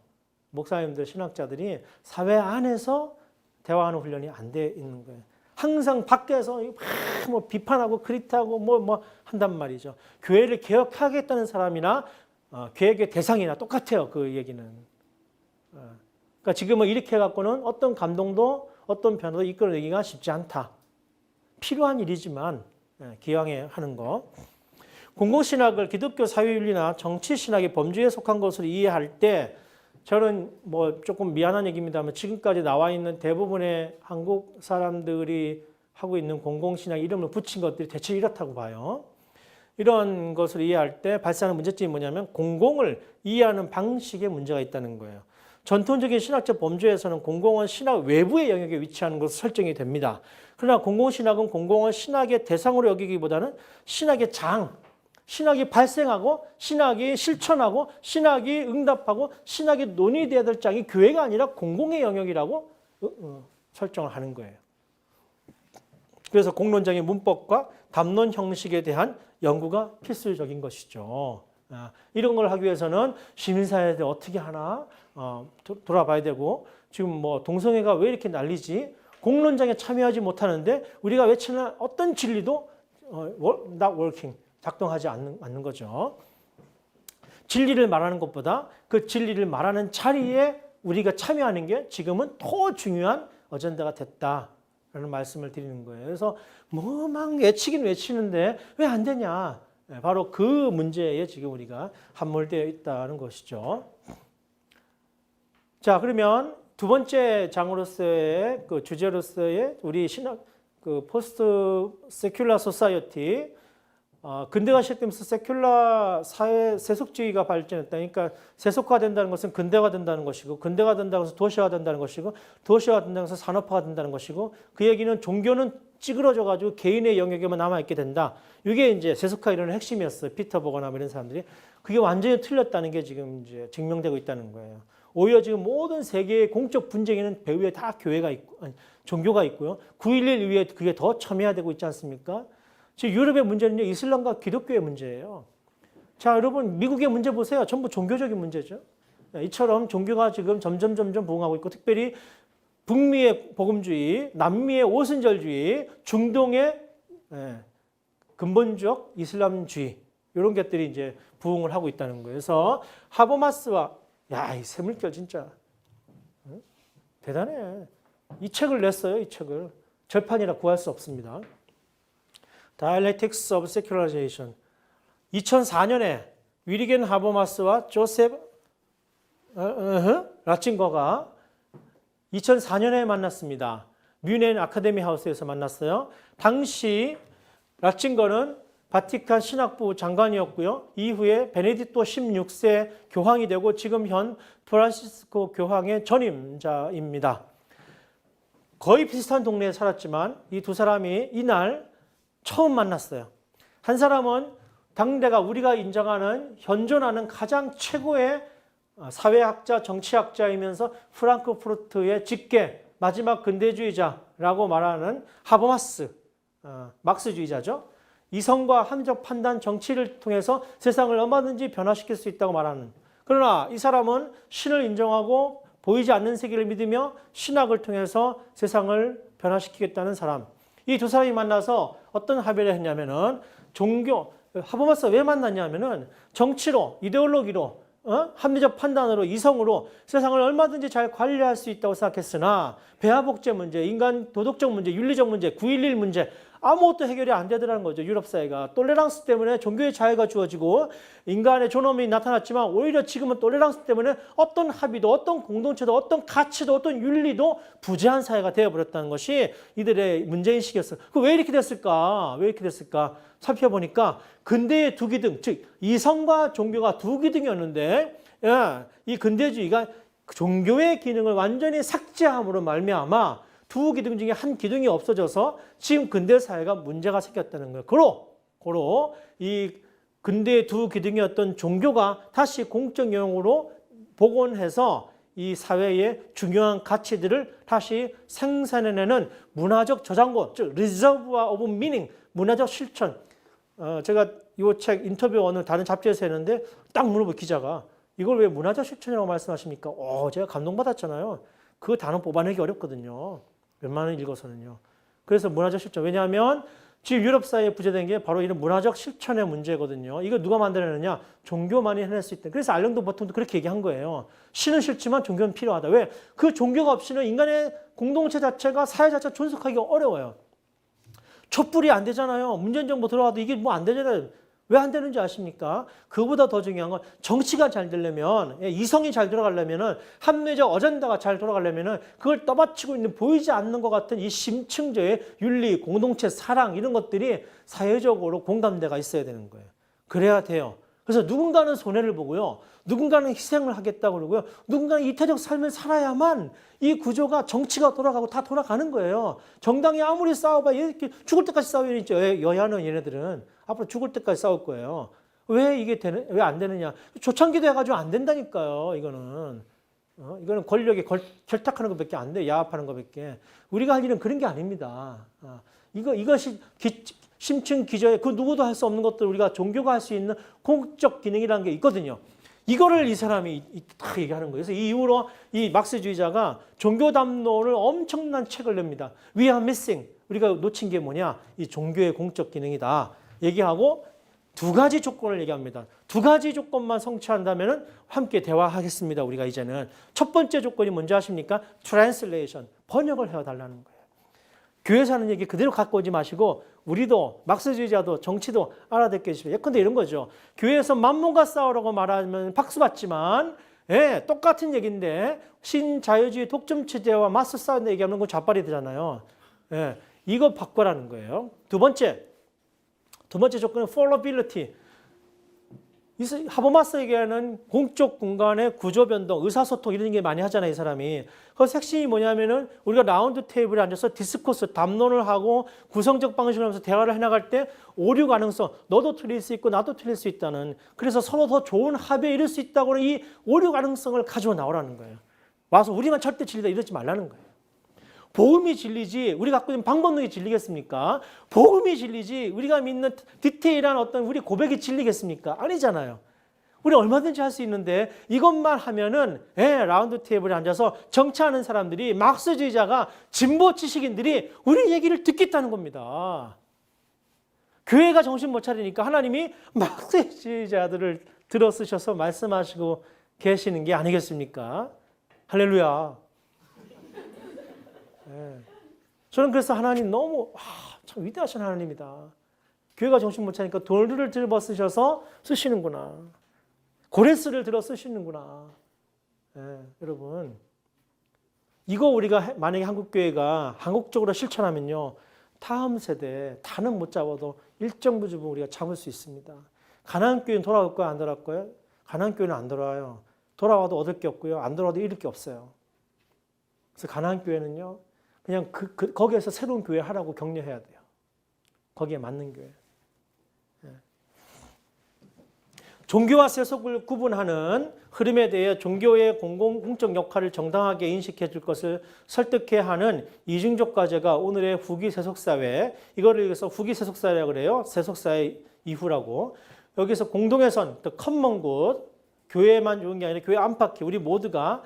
목사님들, 신학자들이 사회 안에서 대화하는 훈련이 안 돼 있는 거예요. 항상 밖에서 뭐 비판하고 크리트하고 뭐 한단 말이죠. 교회를 개혁하겠다는 사람이나 계획의 대상이나 똑같아요. 그 얘기는. 그러니까 지금은 이렇게 해갖고는 어떤 감동도 어떤 변화도 이끌어내기가 쉽지 않다. 필요한 일이지만 기왕에 하는 거. 공공신학을 기독교 사회윤리나 정치신학의 범주에 속한 것으로 이해할 때 저는 뭐 조금 미안한 얘기입니다만 지금까지 나와 있는 대부분의 한국 사람들이 하고 있는 공공신학 이름을 붙인 것들이 대체 이렇다고 봐요. 이런 것을 이해할 때 발생하는 문제점이 뭐냐면 공공을 이해하는 방식에 문제가 있다는 거예요. 전통적인 신학적 범주에서는 공공은 신학 외부의 영역에 위치하는 것으로 설정이 됩니다. 그러나 공공신학은 공공을 신학의 대상으로 여기기보다는 신학의 신학이 발생하고 신학이 실천하고 신학이 응답하고 신학이 논의되어야 될 장이 교회가 아니라 공공의 영역이라고 설정을 하는 거예요. 그래서 공론장의 문법과 담론 형식에 대한 연구가 필수적인 것이죠. 이런 걸 하기 위해서는 시민사회에 어떻게 하나 돌아봐야 되고 지금 뭐 동성애가 왜 이렇게 난리지? 공론장에 참여하지 못하는데 우리가 외치는 어떤 진리도 not working, 작동하지 않는 거죠. 진리를 말하는 것보다 그 진리를 말하는 자리에 우리가 참여하는 게 지금은 더 중요한 어젠다가 됐다라는 말씀을 드리는 거예요. 그래서 뭐 막 외치긴 외치는데 왜 안 되냐? 바로 그 문제에 지금 우리가 함몰되어 있다는 것이죠. 자, 그러면 두 번째 장으로서의 그 주제로서의 우리 신학 그 포스트 세큘라 소사이어티 근대화 시작되면서 세큘라 사회 세속주의가 발전했다. 그러니까 세속화된다는 것은 근대화된다는 것이고 근대화된다고 해서 도시화된다는 것이고 도시화된다고 해서 산업화가 된다는 것이고 그 얘기는 종교는 찌그러져 가지고 개인의 영역에만 남아 있게 된다. 이게 이제 세속화 이론의 핵심이었어요. 피터 버거나 이런 사람들이 그게 완전히 틀렸다는 게 지금 이제 증명되고 있다는 거예요. 오히려 지금 모든 세계의 공적 분쟁에는 배후에 다 교회가 있고 종교가 있고요. 9.11 이후에 그게 더 첨예화되고 있지 않습니까? 지금 유럽의 문제는 이슬람과 기독교의 문제예요. 자, 여러분 미국의 문제 보세요. 전부 종교적인 문제죠. 이처럼 종교가 지금 점점 부흥하고 있고 특별히 북미의 복음주의, 남미의 오순절주의, 중동의 근본적 이슬람주의 이런 것들이 이제 부흥을 하고 있다는 거예요. 그래서 하버마스와 이 새물결 진짜 대단해. 이 책을 냈어요. 이 책을 절판이라 구할 수 없습니다. Dialectics of Secularization. 2004년에 위리겐 하버마스와 조셉 라친거가 2004년에 만났습니다. 뮌헨 아카데미 하우스에서 만났어요. 당시 라친거는 바티칸 신학부 장관이었고요. 이후에 베네딕토 16세 교황이 되고 지금 현 프란시스코 교황의 전임자입니다. 거의 비슷한 동네에 살았지만 이 두 사람이 이날 처음 만났어요. 한 사람은 당대가 우리가 인정하는 현존하는 가장 최고의 사회학자, 정치학자이면서 프랑크푸르트의 직계 마지막 근대주의자라고 말하는 하버마스, 막스주의자죠. 이성과 합리적 판단, 정치를 통해서 세상을 얼마든지 변화시킬 수 있다고 말하는. 그러나 이 사람은 신을 인정하고 보이지 않는 세계를 믿으며 신학을 통해서 세상을 변화시키겠다는 사람. 이 두 사람이 만나서 어떤 합의를 했냐면은 하버마스가 왜 만났냐면은 정치로, 이데올로기로, 합리적 판단으로, 이성으로 세상을 얼마든지 잘 관리할 수 있다고 생각했으나 배아복제 문제, 인간 도덕적 문제, 윤리적 문제, 9.11 문제 아무것도 해결이 안 되더라는 거죠. 유럽 사회가. 톨레랑스 때문에 종교의 자유가 주어지고 인간의 존엄이 나타났지만 오히려 지금은 톨레랑스 때문에 어떤 합의도 어떤 공동체도 어떤 가치도 어떤 윤리도 부재한 사회가 되어버렸다는 것이 이들의 문제인식이었어요. 왜 이렇게 됐을까? 왜 이렇게 됐을까? 살펴보니까 근대의 두 기둥, 즉 이성과 종교가 두 기둥이었는데 이 근대주의가 종교의 기능을 완전히 삭제함으로 말미암아 두 기둥 중에 한 기둥이 없어져서 지금 근대 사회가 문제가 생겼다는 거예요. 고로 이 근대의 두 기둥이었던 종교가 다시 공적 영역으로 복원해서 이 사회의 중요한 가치들을 다시 생산해내는 문화적 저장고, 즉 Reservoir of Meaning, 문화적 실천. 제가 이 책 인터뷰 어느 다른 잡지에서 했는데 딱 물어보 기자가 이걸 왜 문화적 실천이라고 말씀하십니까? 제가 감동받았잖아요. 그 단어 뽑아내기 어렵거든요. 웬만하면 읽어서는요. 그래서 문화적 실천. 왜냐하면 지금 유럽 사회에 부재된 게 바로 이런 문화적 실천의 문제거든요. 이거 누가 만들어내느냐? 종교만이 해낼 수 있다. 그래서 알랭도 보통도 그렇게 얘기한 거예요. 신은 싫지만 종교는 필요하다. 왜? 그 종교가 없이는 인간의 공동체 자체가 사회 자체가 존속하기가 어려워요. 촛불이 안 되잖아요. 문재인 정부 들어와도 이게 뭐 안 되잖아요. 왜 안 되는지 아십니까? 그보다 더 중요한 건 정치가 잘 되려면, 이성이 잘 돌아가려면, 합리적 어젠다가 잘 돌아가려면 그걸 떠받치고 있는 보이지 않는 것 같은 이 심층적의 윤리, 공동체, 사랑 이런 것들이 사회적으로 공감대가 있어야 되는 거예요. 그래야 돼요. 그래서 누군가는 손해를 보고요. 누군가는 희생을 하겠다고 그러고요. 누군가는 이타적 삶을 살아야만 이 구조가 정치가 돌아가고 다 돌아가는 거예요. 정당이 아무리 싸워봐야 이렇게 죽을 때까지 싸워야죠. 여야는 얘네들은. 앞으로 죽을 때까지 싸울 거예요. 왜 이게 왜 안 되느냐. 초창기도 해가지고 안 된다니까요. 이거는 권력에 결탁하는 것밖에 안 돼요. 야합하는 것밖에. 우리가 할 일은 그런 게 아닙니다. 이것이 심층 기저에 그 누구도 할 수 없는 것들 우리가 종교가 할 수 있는 공적 기능이라는 게 있거든요. 이거를 이 사람이 딱 얘기하는 거예요. 그래서 이 이후로 이 막스주의자가 종교 담론을 엄청난 책을 냅니다. We are missing. 우리가 놓친 게 뭐냐? 이 종교의 공적 기능이다. 얘기하고 두 가지 조건을 얘기합니다. 두 가지 조건만 성취한다면 함께 대화하겠습니다. 우리가 이제는. 첫 번째 조건이 뭔지 아십니까? Translation. 번역을 해달라는 거예요. 교회에서 하는 얘기 그대로 갖고 오지 마시고 우리도 막스주의자도 정치도 알아듣게 해주십시오. 예컨대 이런 거죠. 교회에서 만문과 싸우라고 말하면 박수 받지만 똑같은 얘기인데 신자유주의 독점체제와 맞서 싸운다 얘기하는 건 좌빨이 되잖아요. 이거 바꿔라는 거예요. 두 번째 조건은 Fallibility. 하버마스 얘기하는 공적 공간의 구조 변동, 의사소통 이런 게 많이 하잖아요, 이 사람이. 그 핵심이 뭐냐면은 우리가 라운드 테이블에 앉아서 디스코스, 담론을 하고 구성적 방식을 하면서 대화를 해나갈 때 오류 가능성, 너도 틀릴 수 있고 나도 틀릴 수 있다는. 그래서 서로 더 좋은 합의에 이를 수 있다고 이 오류 가능성을 가지고 나오라는 거예요. 와서 우리만 절대 진리다 이러지 말라는 거예요. 복음이 진리지 우리 갖고 있는 방법론이 진리겠습니까? 복음이 진리지 우리가 믿는 디테일한 어떤 우리 고백이 진리겠습니까? 아니잖아요. 우리 얼마든지 할 수 있는데 이것만 하면은 라운드 테이블에 앉아서 정치하는 사람들이 막스주의자가 진보 지식인들이 우리 얘기를 듣겠다는 겁니다. 교회가 정신 못 차리니까 하나님이 막스주의자들을 들어 쓰셔서 말씀하시고 계시는 게 아니겠습니까? 할렐루야. 저는 그래서 하나님 너무 참 위대하신 하나님이다. 교회가 정신 못 차리니까 돌을 들어 쓰셔서 쓰시는구나. 고레스를 들어 쓰시는구나. 여러분 이거 우리가 만약에 한국교회가 한국적으로 실천하면요. 다음 세대 다는 못 잡아도 일정 부분 우리가 잡을 수 있습니다. 가나안 교회는 돌아올 거야 안 돌아올 거예요? 가나안 교회는 안 돌아와요. 돌아와도 얻을 게 없고요. 안 돌아와도 잃을 게 없어요. 그래서 가나안 교회는요. 그냥 거기에서 새로운 교회 하라고 격려해야 돼요. 거기에 맞는 교회. 종교와 세속을 구분하는 흐름에 대해 종교의 공적 역할을 정당하게 인식해 줄 것을 설득해야 하는 이중적 과제가 오늘의 후기 세속사회, 이거를 위해서 후기 세속사회라고 그래요. 세속사회 이후라고. 여기서 공동의 선, the common good, 교회만 좋은 게 아니라 교회 안팎에 우리 모두가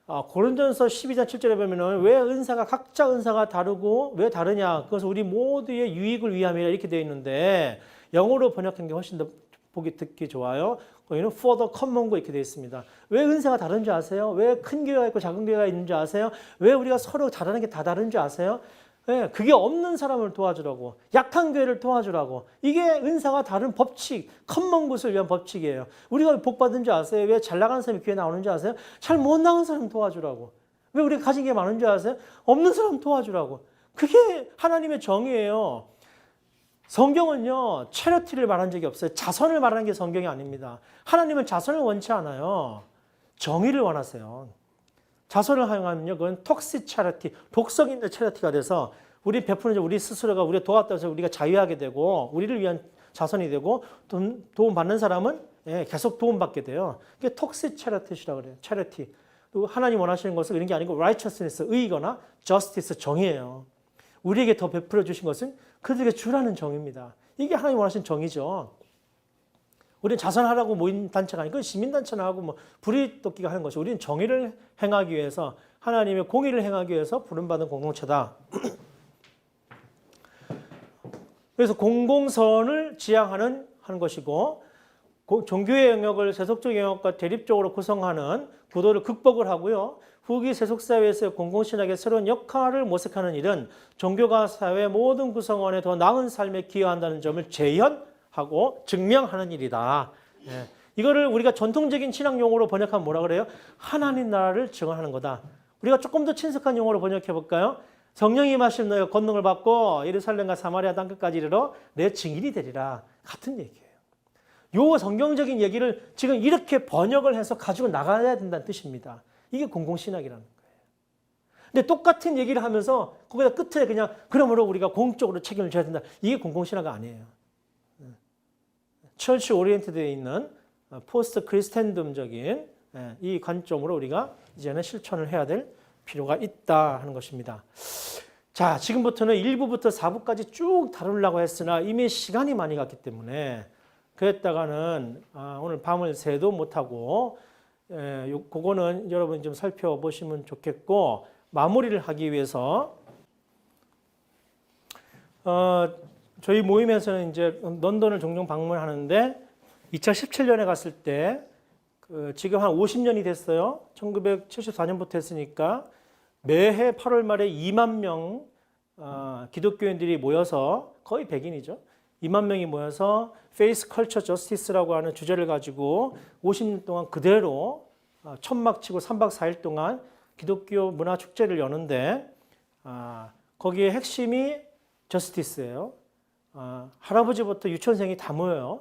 고린도전서 12장 7절에 보면은 왜 각자 은사가 다르고 왜 다르냐? 그것은 우리 모두의 유익을 위함이라 이렇게 되어 있는데 영어로 번역한 게 훨씬 더 듣기 좋아요. 거기는 for the common good 이렇게 되어 있습니다. 왜 은사가 다른 줄 아세요? 왜 큰 교회가 있고 작은 교회가 있는 줄 아세요? 왜 우리가 서로 잘하는 게 다 다른 줄 아세요? 네, 그게 없는 사람을 도와주라고, 약한 교회를 도와주라고. 이게 은사가 다른 법칙, common good을 위한 법칙이에요. 우리가 복 받은 줄 아세요? 왜 잘 나가는 사람이 교회 나오는 줄 아세요? 잘 못 나가는 사람 도와주라고. 왜 우리가 가진 게 많은 줄 아세요? 없는 사람 도와주라고. 그게 하나님의 정의예요. 성경은요, 체리티를 말한 적이 없어요. 자선을 말하는 게 성경이 아닙니다. 하나님은 자선을 원치 않아요. 정의를 원하세요. 자선을 하면요, 그건 톡식 체리티, 독성 있는 체리티가 돼서 우리 베푸는 우리 스스로가 우리가 도왔다고 해서 우리가 자유하게 되고 우리를 위한 자선이 되고 도움 받는 사람은 계속 도움 받게 돼요. 그게 톡식 체리티라고 그래요. 체리티. 또 하나님 원하시는 것은 이런 게 아니고 righteousness, 의거나 justice, 정의예요. 우리에게 더 베풀어 주신 것은 그들에게 주라는 정의입니다. 이게 하나님 원하시는 정의죠. 우리는 자선하라고 모인 단체가 아니고 시민단체나 하고 뭐 부리토끼가 하는 것이 우리는 정의를 행하기 위해서 하나님의 공의를 행하기 위해서 부름받은 공동체다. 그래서 공공선을 지향하는 것이고 종교의 영역을 세속적 영역과 대립적으로 구성하는 구도를 극복을 하고요. 후기 세속사회에서의 공공신학의 새로운 역할을 모색하는 일은 종교가 사회 모든 구성원에 더 나은 삶에 기여한다는 점을 재현하고 증명하는 일이다. 이거를 우리가 전통적인 신학 용어로 번역하면 뭐라 그래요? 하나님 나라를 증언하는 거다. 우리가 조금 더 친숙한 용어로 번역해 볼까요? 성령이 임하시면 너희가 권능을 받고 예루살렘과 사마리아 땅끝까지 이르러 내 증인이 되리라. 같은 얘기예요. 요 성경적인 얘기를 지금 이렇게 번역을 해서 가지고 나가야 된다는 뜻입니다. 이게 공공신학이라는 거예요. 근데 똑같은 얘기를 하면서 거기다 끝에 그냥 그러므로 우리가 공적으로 책임을 져야 된다. 이게 공공신학이 아니에요. 철치 오리엔티드에 있는 포스트 크리스텐덤적인 이 관점으로 우리가 이제는 실천을 해야 될 필요가 있다 하는 것입니다. 자, 지금부터는 1부부터 4부까지 쭉 다루려고 했으나 이미 시간이 많이 갔기 때문에 그랬다가는 오늘 밤을 새도 못하고 그거는 여러분 좀 살펴보시면 좋겠고 마무리를 하기 위해서 저희 모임에서는 이제 런던을 종종 방문하는데 2017년에 갔을 때 지금 한 50년이 됐어요. 1974년부터 했으니까 매해 8월 말에 2만 명 기독교인들이 모여서 거의 백인이죠. 2만 명이 모여서 Faith Culture Justice라고 하는 주제를 가지고 50년 동안 그대로 천막 치고 3박 4일 동안 기독교 문화 축제를 여는데 거기에 핵심이 저스티스예요. 할아버지부터 유치원생이 다 모여요.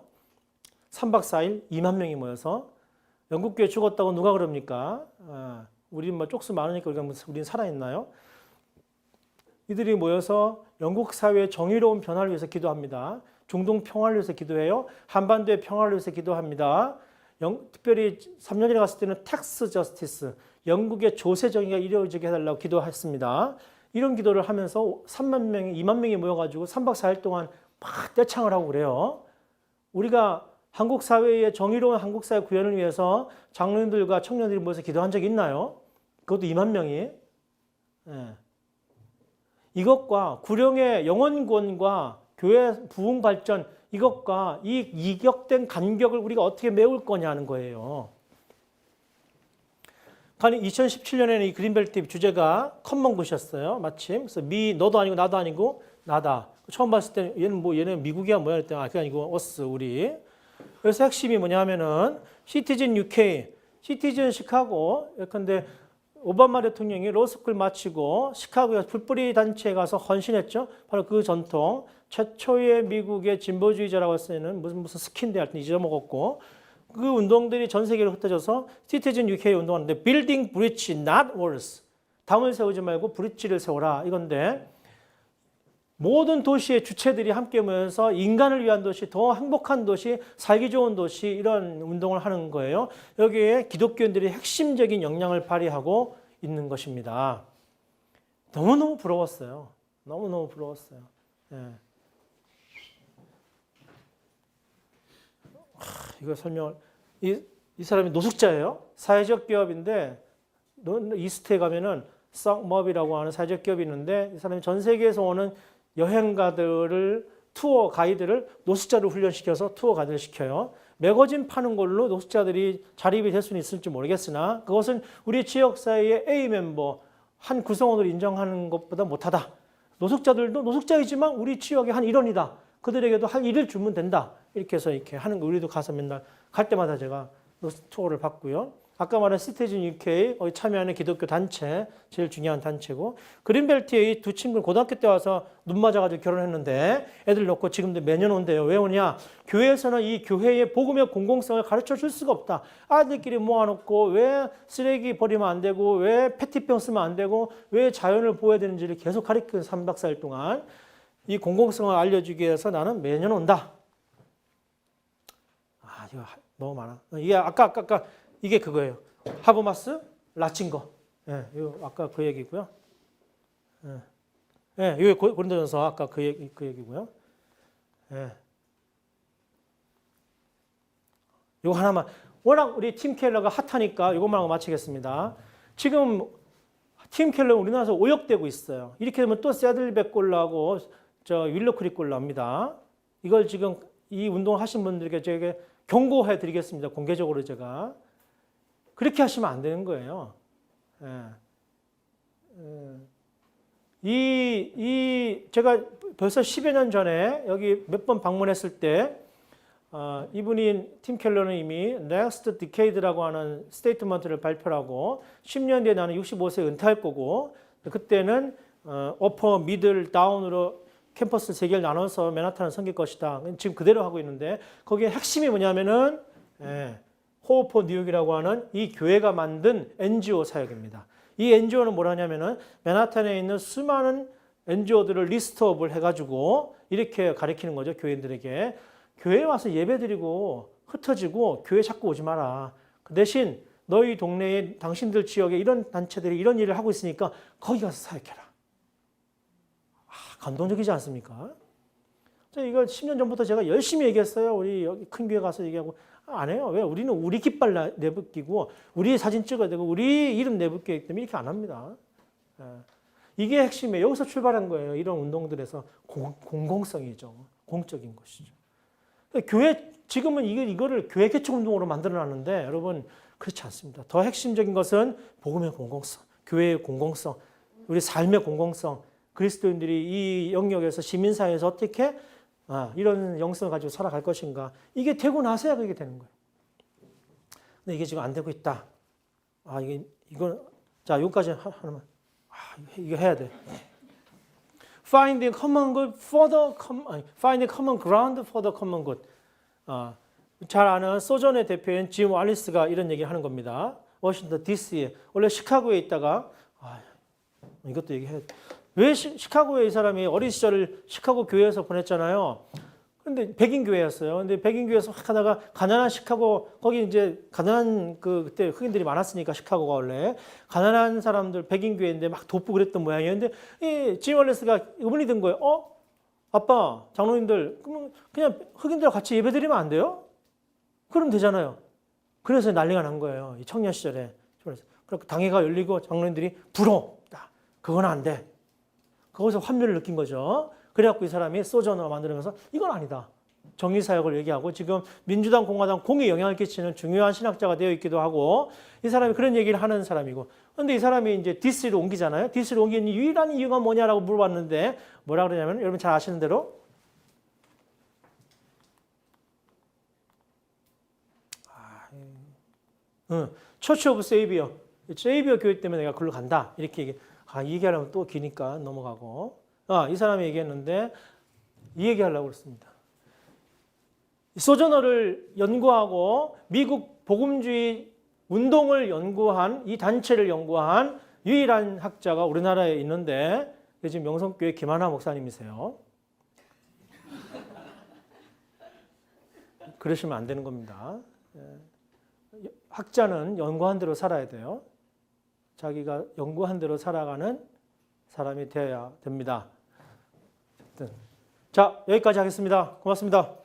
3박 4일 2만 명이 모여서 영국교회 죽었다고 누가 그럽니까? 우리는 뭐 쪽수 많으니까 우리는 살아있나요? 이들이 모여서 영국 사회의 정의로운 변화를 위해서 기도합니다. 중동 평화를 위해서 기도해요. 한반도의 평화를 위해서 기도합니다. 특별히 3년 전에 갔을 때는 텍스 저스티스, 영국의 조세 정의가 이루어지게 해달라고 기도했습니다. 이런 기도를 하면서 3만 명이, 2만 명이 모여가지고 3박 4일 동안 막 떼창을 하고 그래요. 우리가 한국 사회의 정의로운 한국 사회 구현을 위해서 장로님들과 청년들이 모여서 기도한 적이 있나요? 그것도 2만 명이. 이것과 구령의 영원 구원과 교회 부흥 발전 이것과 이 이격된 간격을 우리가 어떻게 메울 거냐는 거예요. 2017년에는 이 그린벨트 주제가 커먼 굿이었어요. 마침. 그래서 너도 아니고 나도 아니고 나다. 처음 봤을 때 얘는 미국이야 뭐야 했더니 그게 아니고 어스 우리. 그래서 핵심이 뭐냐 하면은 시티즌 UK, 시티즌 시카고. 예컨대 오바마 대통령이 로스쿨 마치고 시카고에 불뿌리 단체에 가서 헌신했죠. 바로 그 전통. 최초의 미국의 진보주의자라고 쓰는 무슨 스킨데 할 때 잊어먹었고 그 운동들이 전 세계로 흩어져서 시티즌 UK 운동하는데 Building Bridge, not walls. 담을 세우지 말고 브릿지를 세워라 이건데 모든 도시의 주체들이 함께 모여서 인간을 위한 도시, 더 행복한 도시, 살기 좋은 도시 이런 운동을 하는 거예요. 여기에 기독교인들이 핵심적인 영향을 발휘하고 있는 것입니다. 너무너무 부러웠어요. 너무너무 부러웠어요. 예. 이거 설명을 이 사람이 노숙자예요. 사회적 기업인데 이스트에 가면은 썩머비라고 하는 사회적 기업이 있는데 이 사람이 전 세계에서 오는 여행가들을 투어 가이드를 노숙자로 훈련시켜서 투어 가이드를 시켜요. 매거진 파는 걸로 노숙자들이 자립이 될 수는 있을지 모르겠으나 그것은 우리 지역사회의 A 멤버 한 구성원으로 인정하는 것보다 못하다. 노숙자들도 노숙자이지만 우리 지역의 한 일원이다. 그들에게도 할 일을 주면 된다. 이렇게 해서 이렇게 하는 거 우리도 가서 맨날 갈 때마다 제가 투어를 받고요. 아까 말한 시티즌 UK 참여하는 기독교 단체 제일 중요한 단체고 그린벨트에 이 두 친구는 고등학교 때 와서 눈 맞아가지고 결혼했는데 애들 놓고 지금도 매년 온대요. 왜 오냐? 교회에서는 이 교회의 복음의 공공성을 가르쳐 줄 수가 없다. 아들끼리 모아놓고 왜 쓰레기 버리면 안 되고 왜 페트병 쓰면 안 되고 왜 자연을 보호해야 되는지를 계속 가르치는 3박 4일 동안 이 공공성을 알려주기 위해서 나는 매년 온다. 아 이거 너무 많아. 이게 아까 이게 그거예요. 하버마스 라친거. 예, 이거 아까 그 얘기고요. 예, 예, 이거 고린도전서 아까 그 얘기고요. 예. 이거 하나만. 워낙 우리 팀 켈러가 핫하니까 이것만 하고 마치겠습니다. 지금 팀 켈러 우리나라에서 오역되고 있어요. 이렇게 되면 또 새들백 골라고 저 윌로크릭 골라입니다. 이걸 지금 이 운동을 하신 분들에게 제가 경고해 드리겠습니다. 공개적으로 제가. 그렇게 하시면 안 되는 거예요. 제가 벌써 10여 년 전에 여기 몇 번 방문했을 때 이분이 팀 켈러는 이미 Next Decade라고 하는 스테이트먼트를 발표하고 10년 뒤에 나는 65세 은퇴할 거고 그때는 어퍼, 미들, 다운으로 캠퍼스 3개를 나눠서 맨하탄을 섬길 것이다. 지금 그대로 하고 있는데 거기에 핵심이 뭐냐면은 호흡 포 뉴욕이라고 하는 이 교회가 만든 NGO 사역입니다. 이 NGO는 뭐라냐면은 맨하탄에 있는 수많은 NGO들을 리스트업을 해가지고 이렇게 가르치는 거죠. 교인들에게. 교회에 와서 예배드리고 흩어지고 교회 자꾸 오지 마라. 그 대신 너희 동네에 당신들 지역에 이런 단체들이 이런 일을 하고 있으니까 거기 가서 사역해라. 감동적이지 않습니까? 이거 10년 전부터 제가 열심히 얘기했어요. 우리 여기 큰 교회 가서 얘기하고 안 해요. 왜? 우리는 우리 깃발 내붙이고 우리 사진 찍어야 되고 우리 이름 내붙이기 때문에 이렇게 안 합니다. 이게 핵심이에요. 여기서 출발한 거예요. 이런 운동들에서 공공성이죠. 공적인 것이죠. 교회 지금은 이거를 교회 개척 운동으로 만들어놨는데 여러분 그렇지 않습니다. 더 핵심적인 것은 복음의 공공성, 교회의 공공성, 우리 삶의 공공성, 그리스도인들이 이 영역에서 시민사회에서 어떻게 이런 영성을 가지고 살아갈 것인가. 이게 되고 나서야 그게 되는 거예요. 근데 이게 지금 안 되고 있다. 자, 여기까지 하나만. 이거 해야 돼. Finding common good for the finding common ground for the common good. 잘 아는 소전의 대표인 짐 왈리스가 이런 얘기를 하는 겁니다. 워싱턴 DC에 원래 시카고에 있다가 이것도 얘기해. 왜 시카고에 이 사람이 어린 시절을 시카고 교회에서 보냈잖아요. 근데 백인 교회였어요. 근데 백인 교회에서 막 하다가 가난한 시카고 거기 이제 가난한 그때 흑인들이 많았으니까 시카고가 원래 가난한 사람들 백인 교회인데 막 돕고 그랬던 모양이에요. 근데 이 짐 월레스가 의문이 든 거예요. 아빠, 장로님들 그러면 그냥 흑인들하고 같이 예배드리면 안 돼요? 그럼 되잖아요. 그래서 난리가 난 거예요. 이 청년 시절에. 그래서 당회가 열리고 장로님들이 부럽다. 그건 안 돼. 거기서 환멸을 느낀 거죠. 그래갖고 이 사람이 소전을 만들면서 이건 아니다. 정의사역을 얘기하고 지금 민주당, 공화당 공에 영향을 끼치는 중요한 신학자가 되어 있기도 하고 이 사람이 그런 얘기를 하는 사람이고 그런데 이 사람이 이제 DC로 옮기잖아요. DC로 옮긴 유일한 이유가 뭐냐라고 물어봤는데 뭐라 그러냐면 여러분 잘 아시는 대로 처치 오브 세이비어. 세이비어 교회 때문에 내가 글로 간다. 이렇게 얘기하려면 또 기니까 넘어가고. 이 사람이 얘기했는데 이 얘기하려고 그랬습니다. 소저너를 연구하고 미국 복음주의 운동을 연구한 이 단체를 연구한 유일한 학자가 우리나라에 있는데 지금 명성교회 김하나 목사님이세요. 그러시면 안 되는 겁니다. 학자는 연구한 대로 살아야 돼요. 자기가 연구한 대로 살아가는 사람이 되어야 됩니다. 자, 여기까지 하겠습니다. 고맙습니다.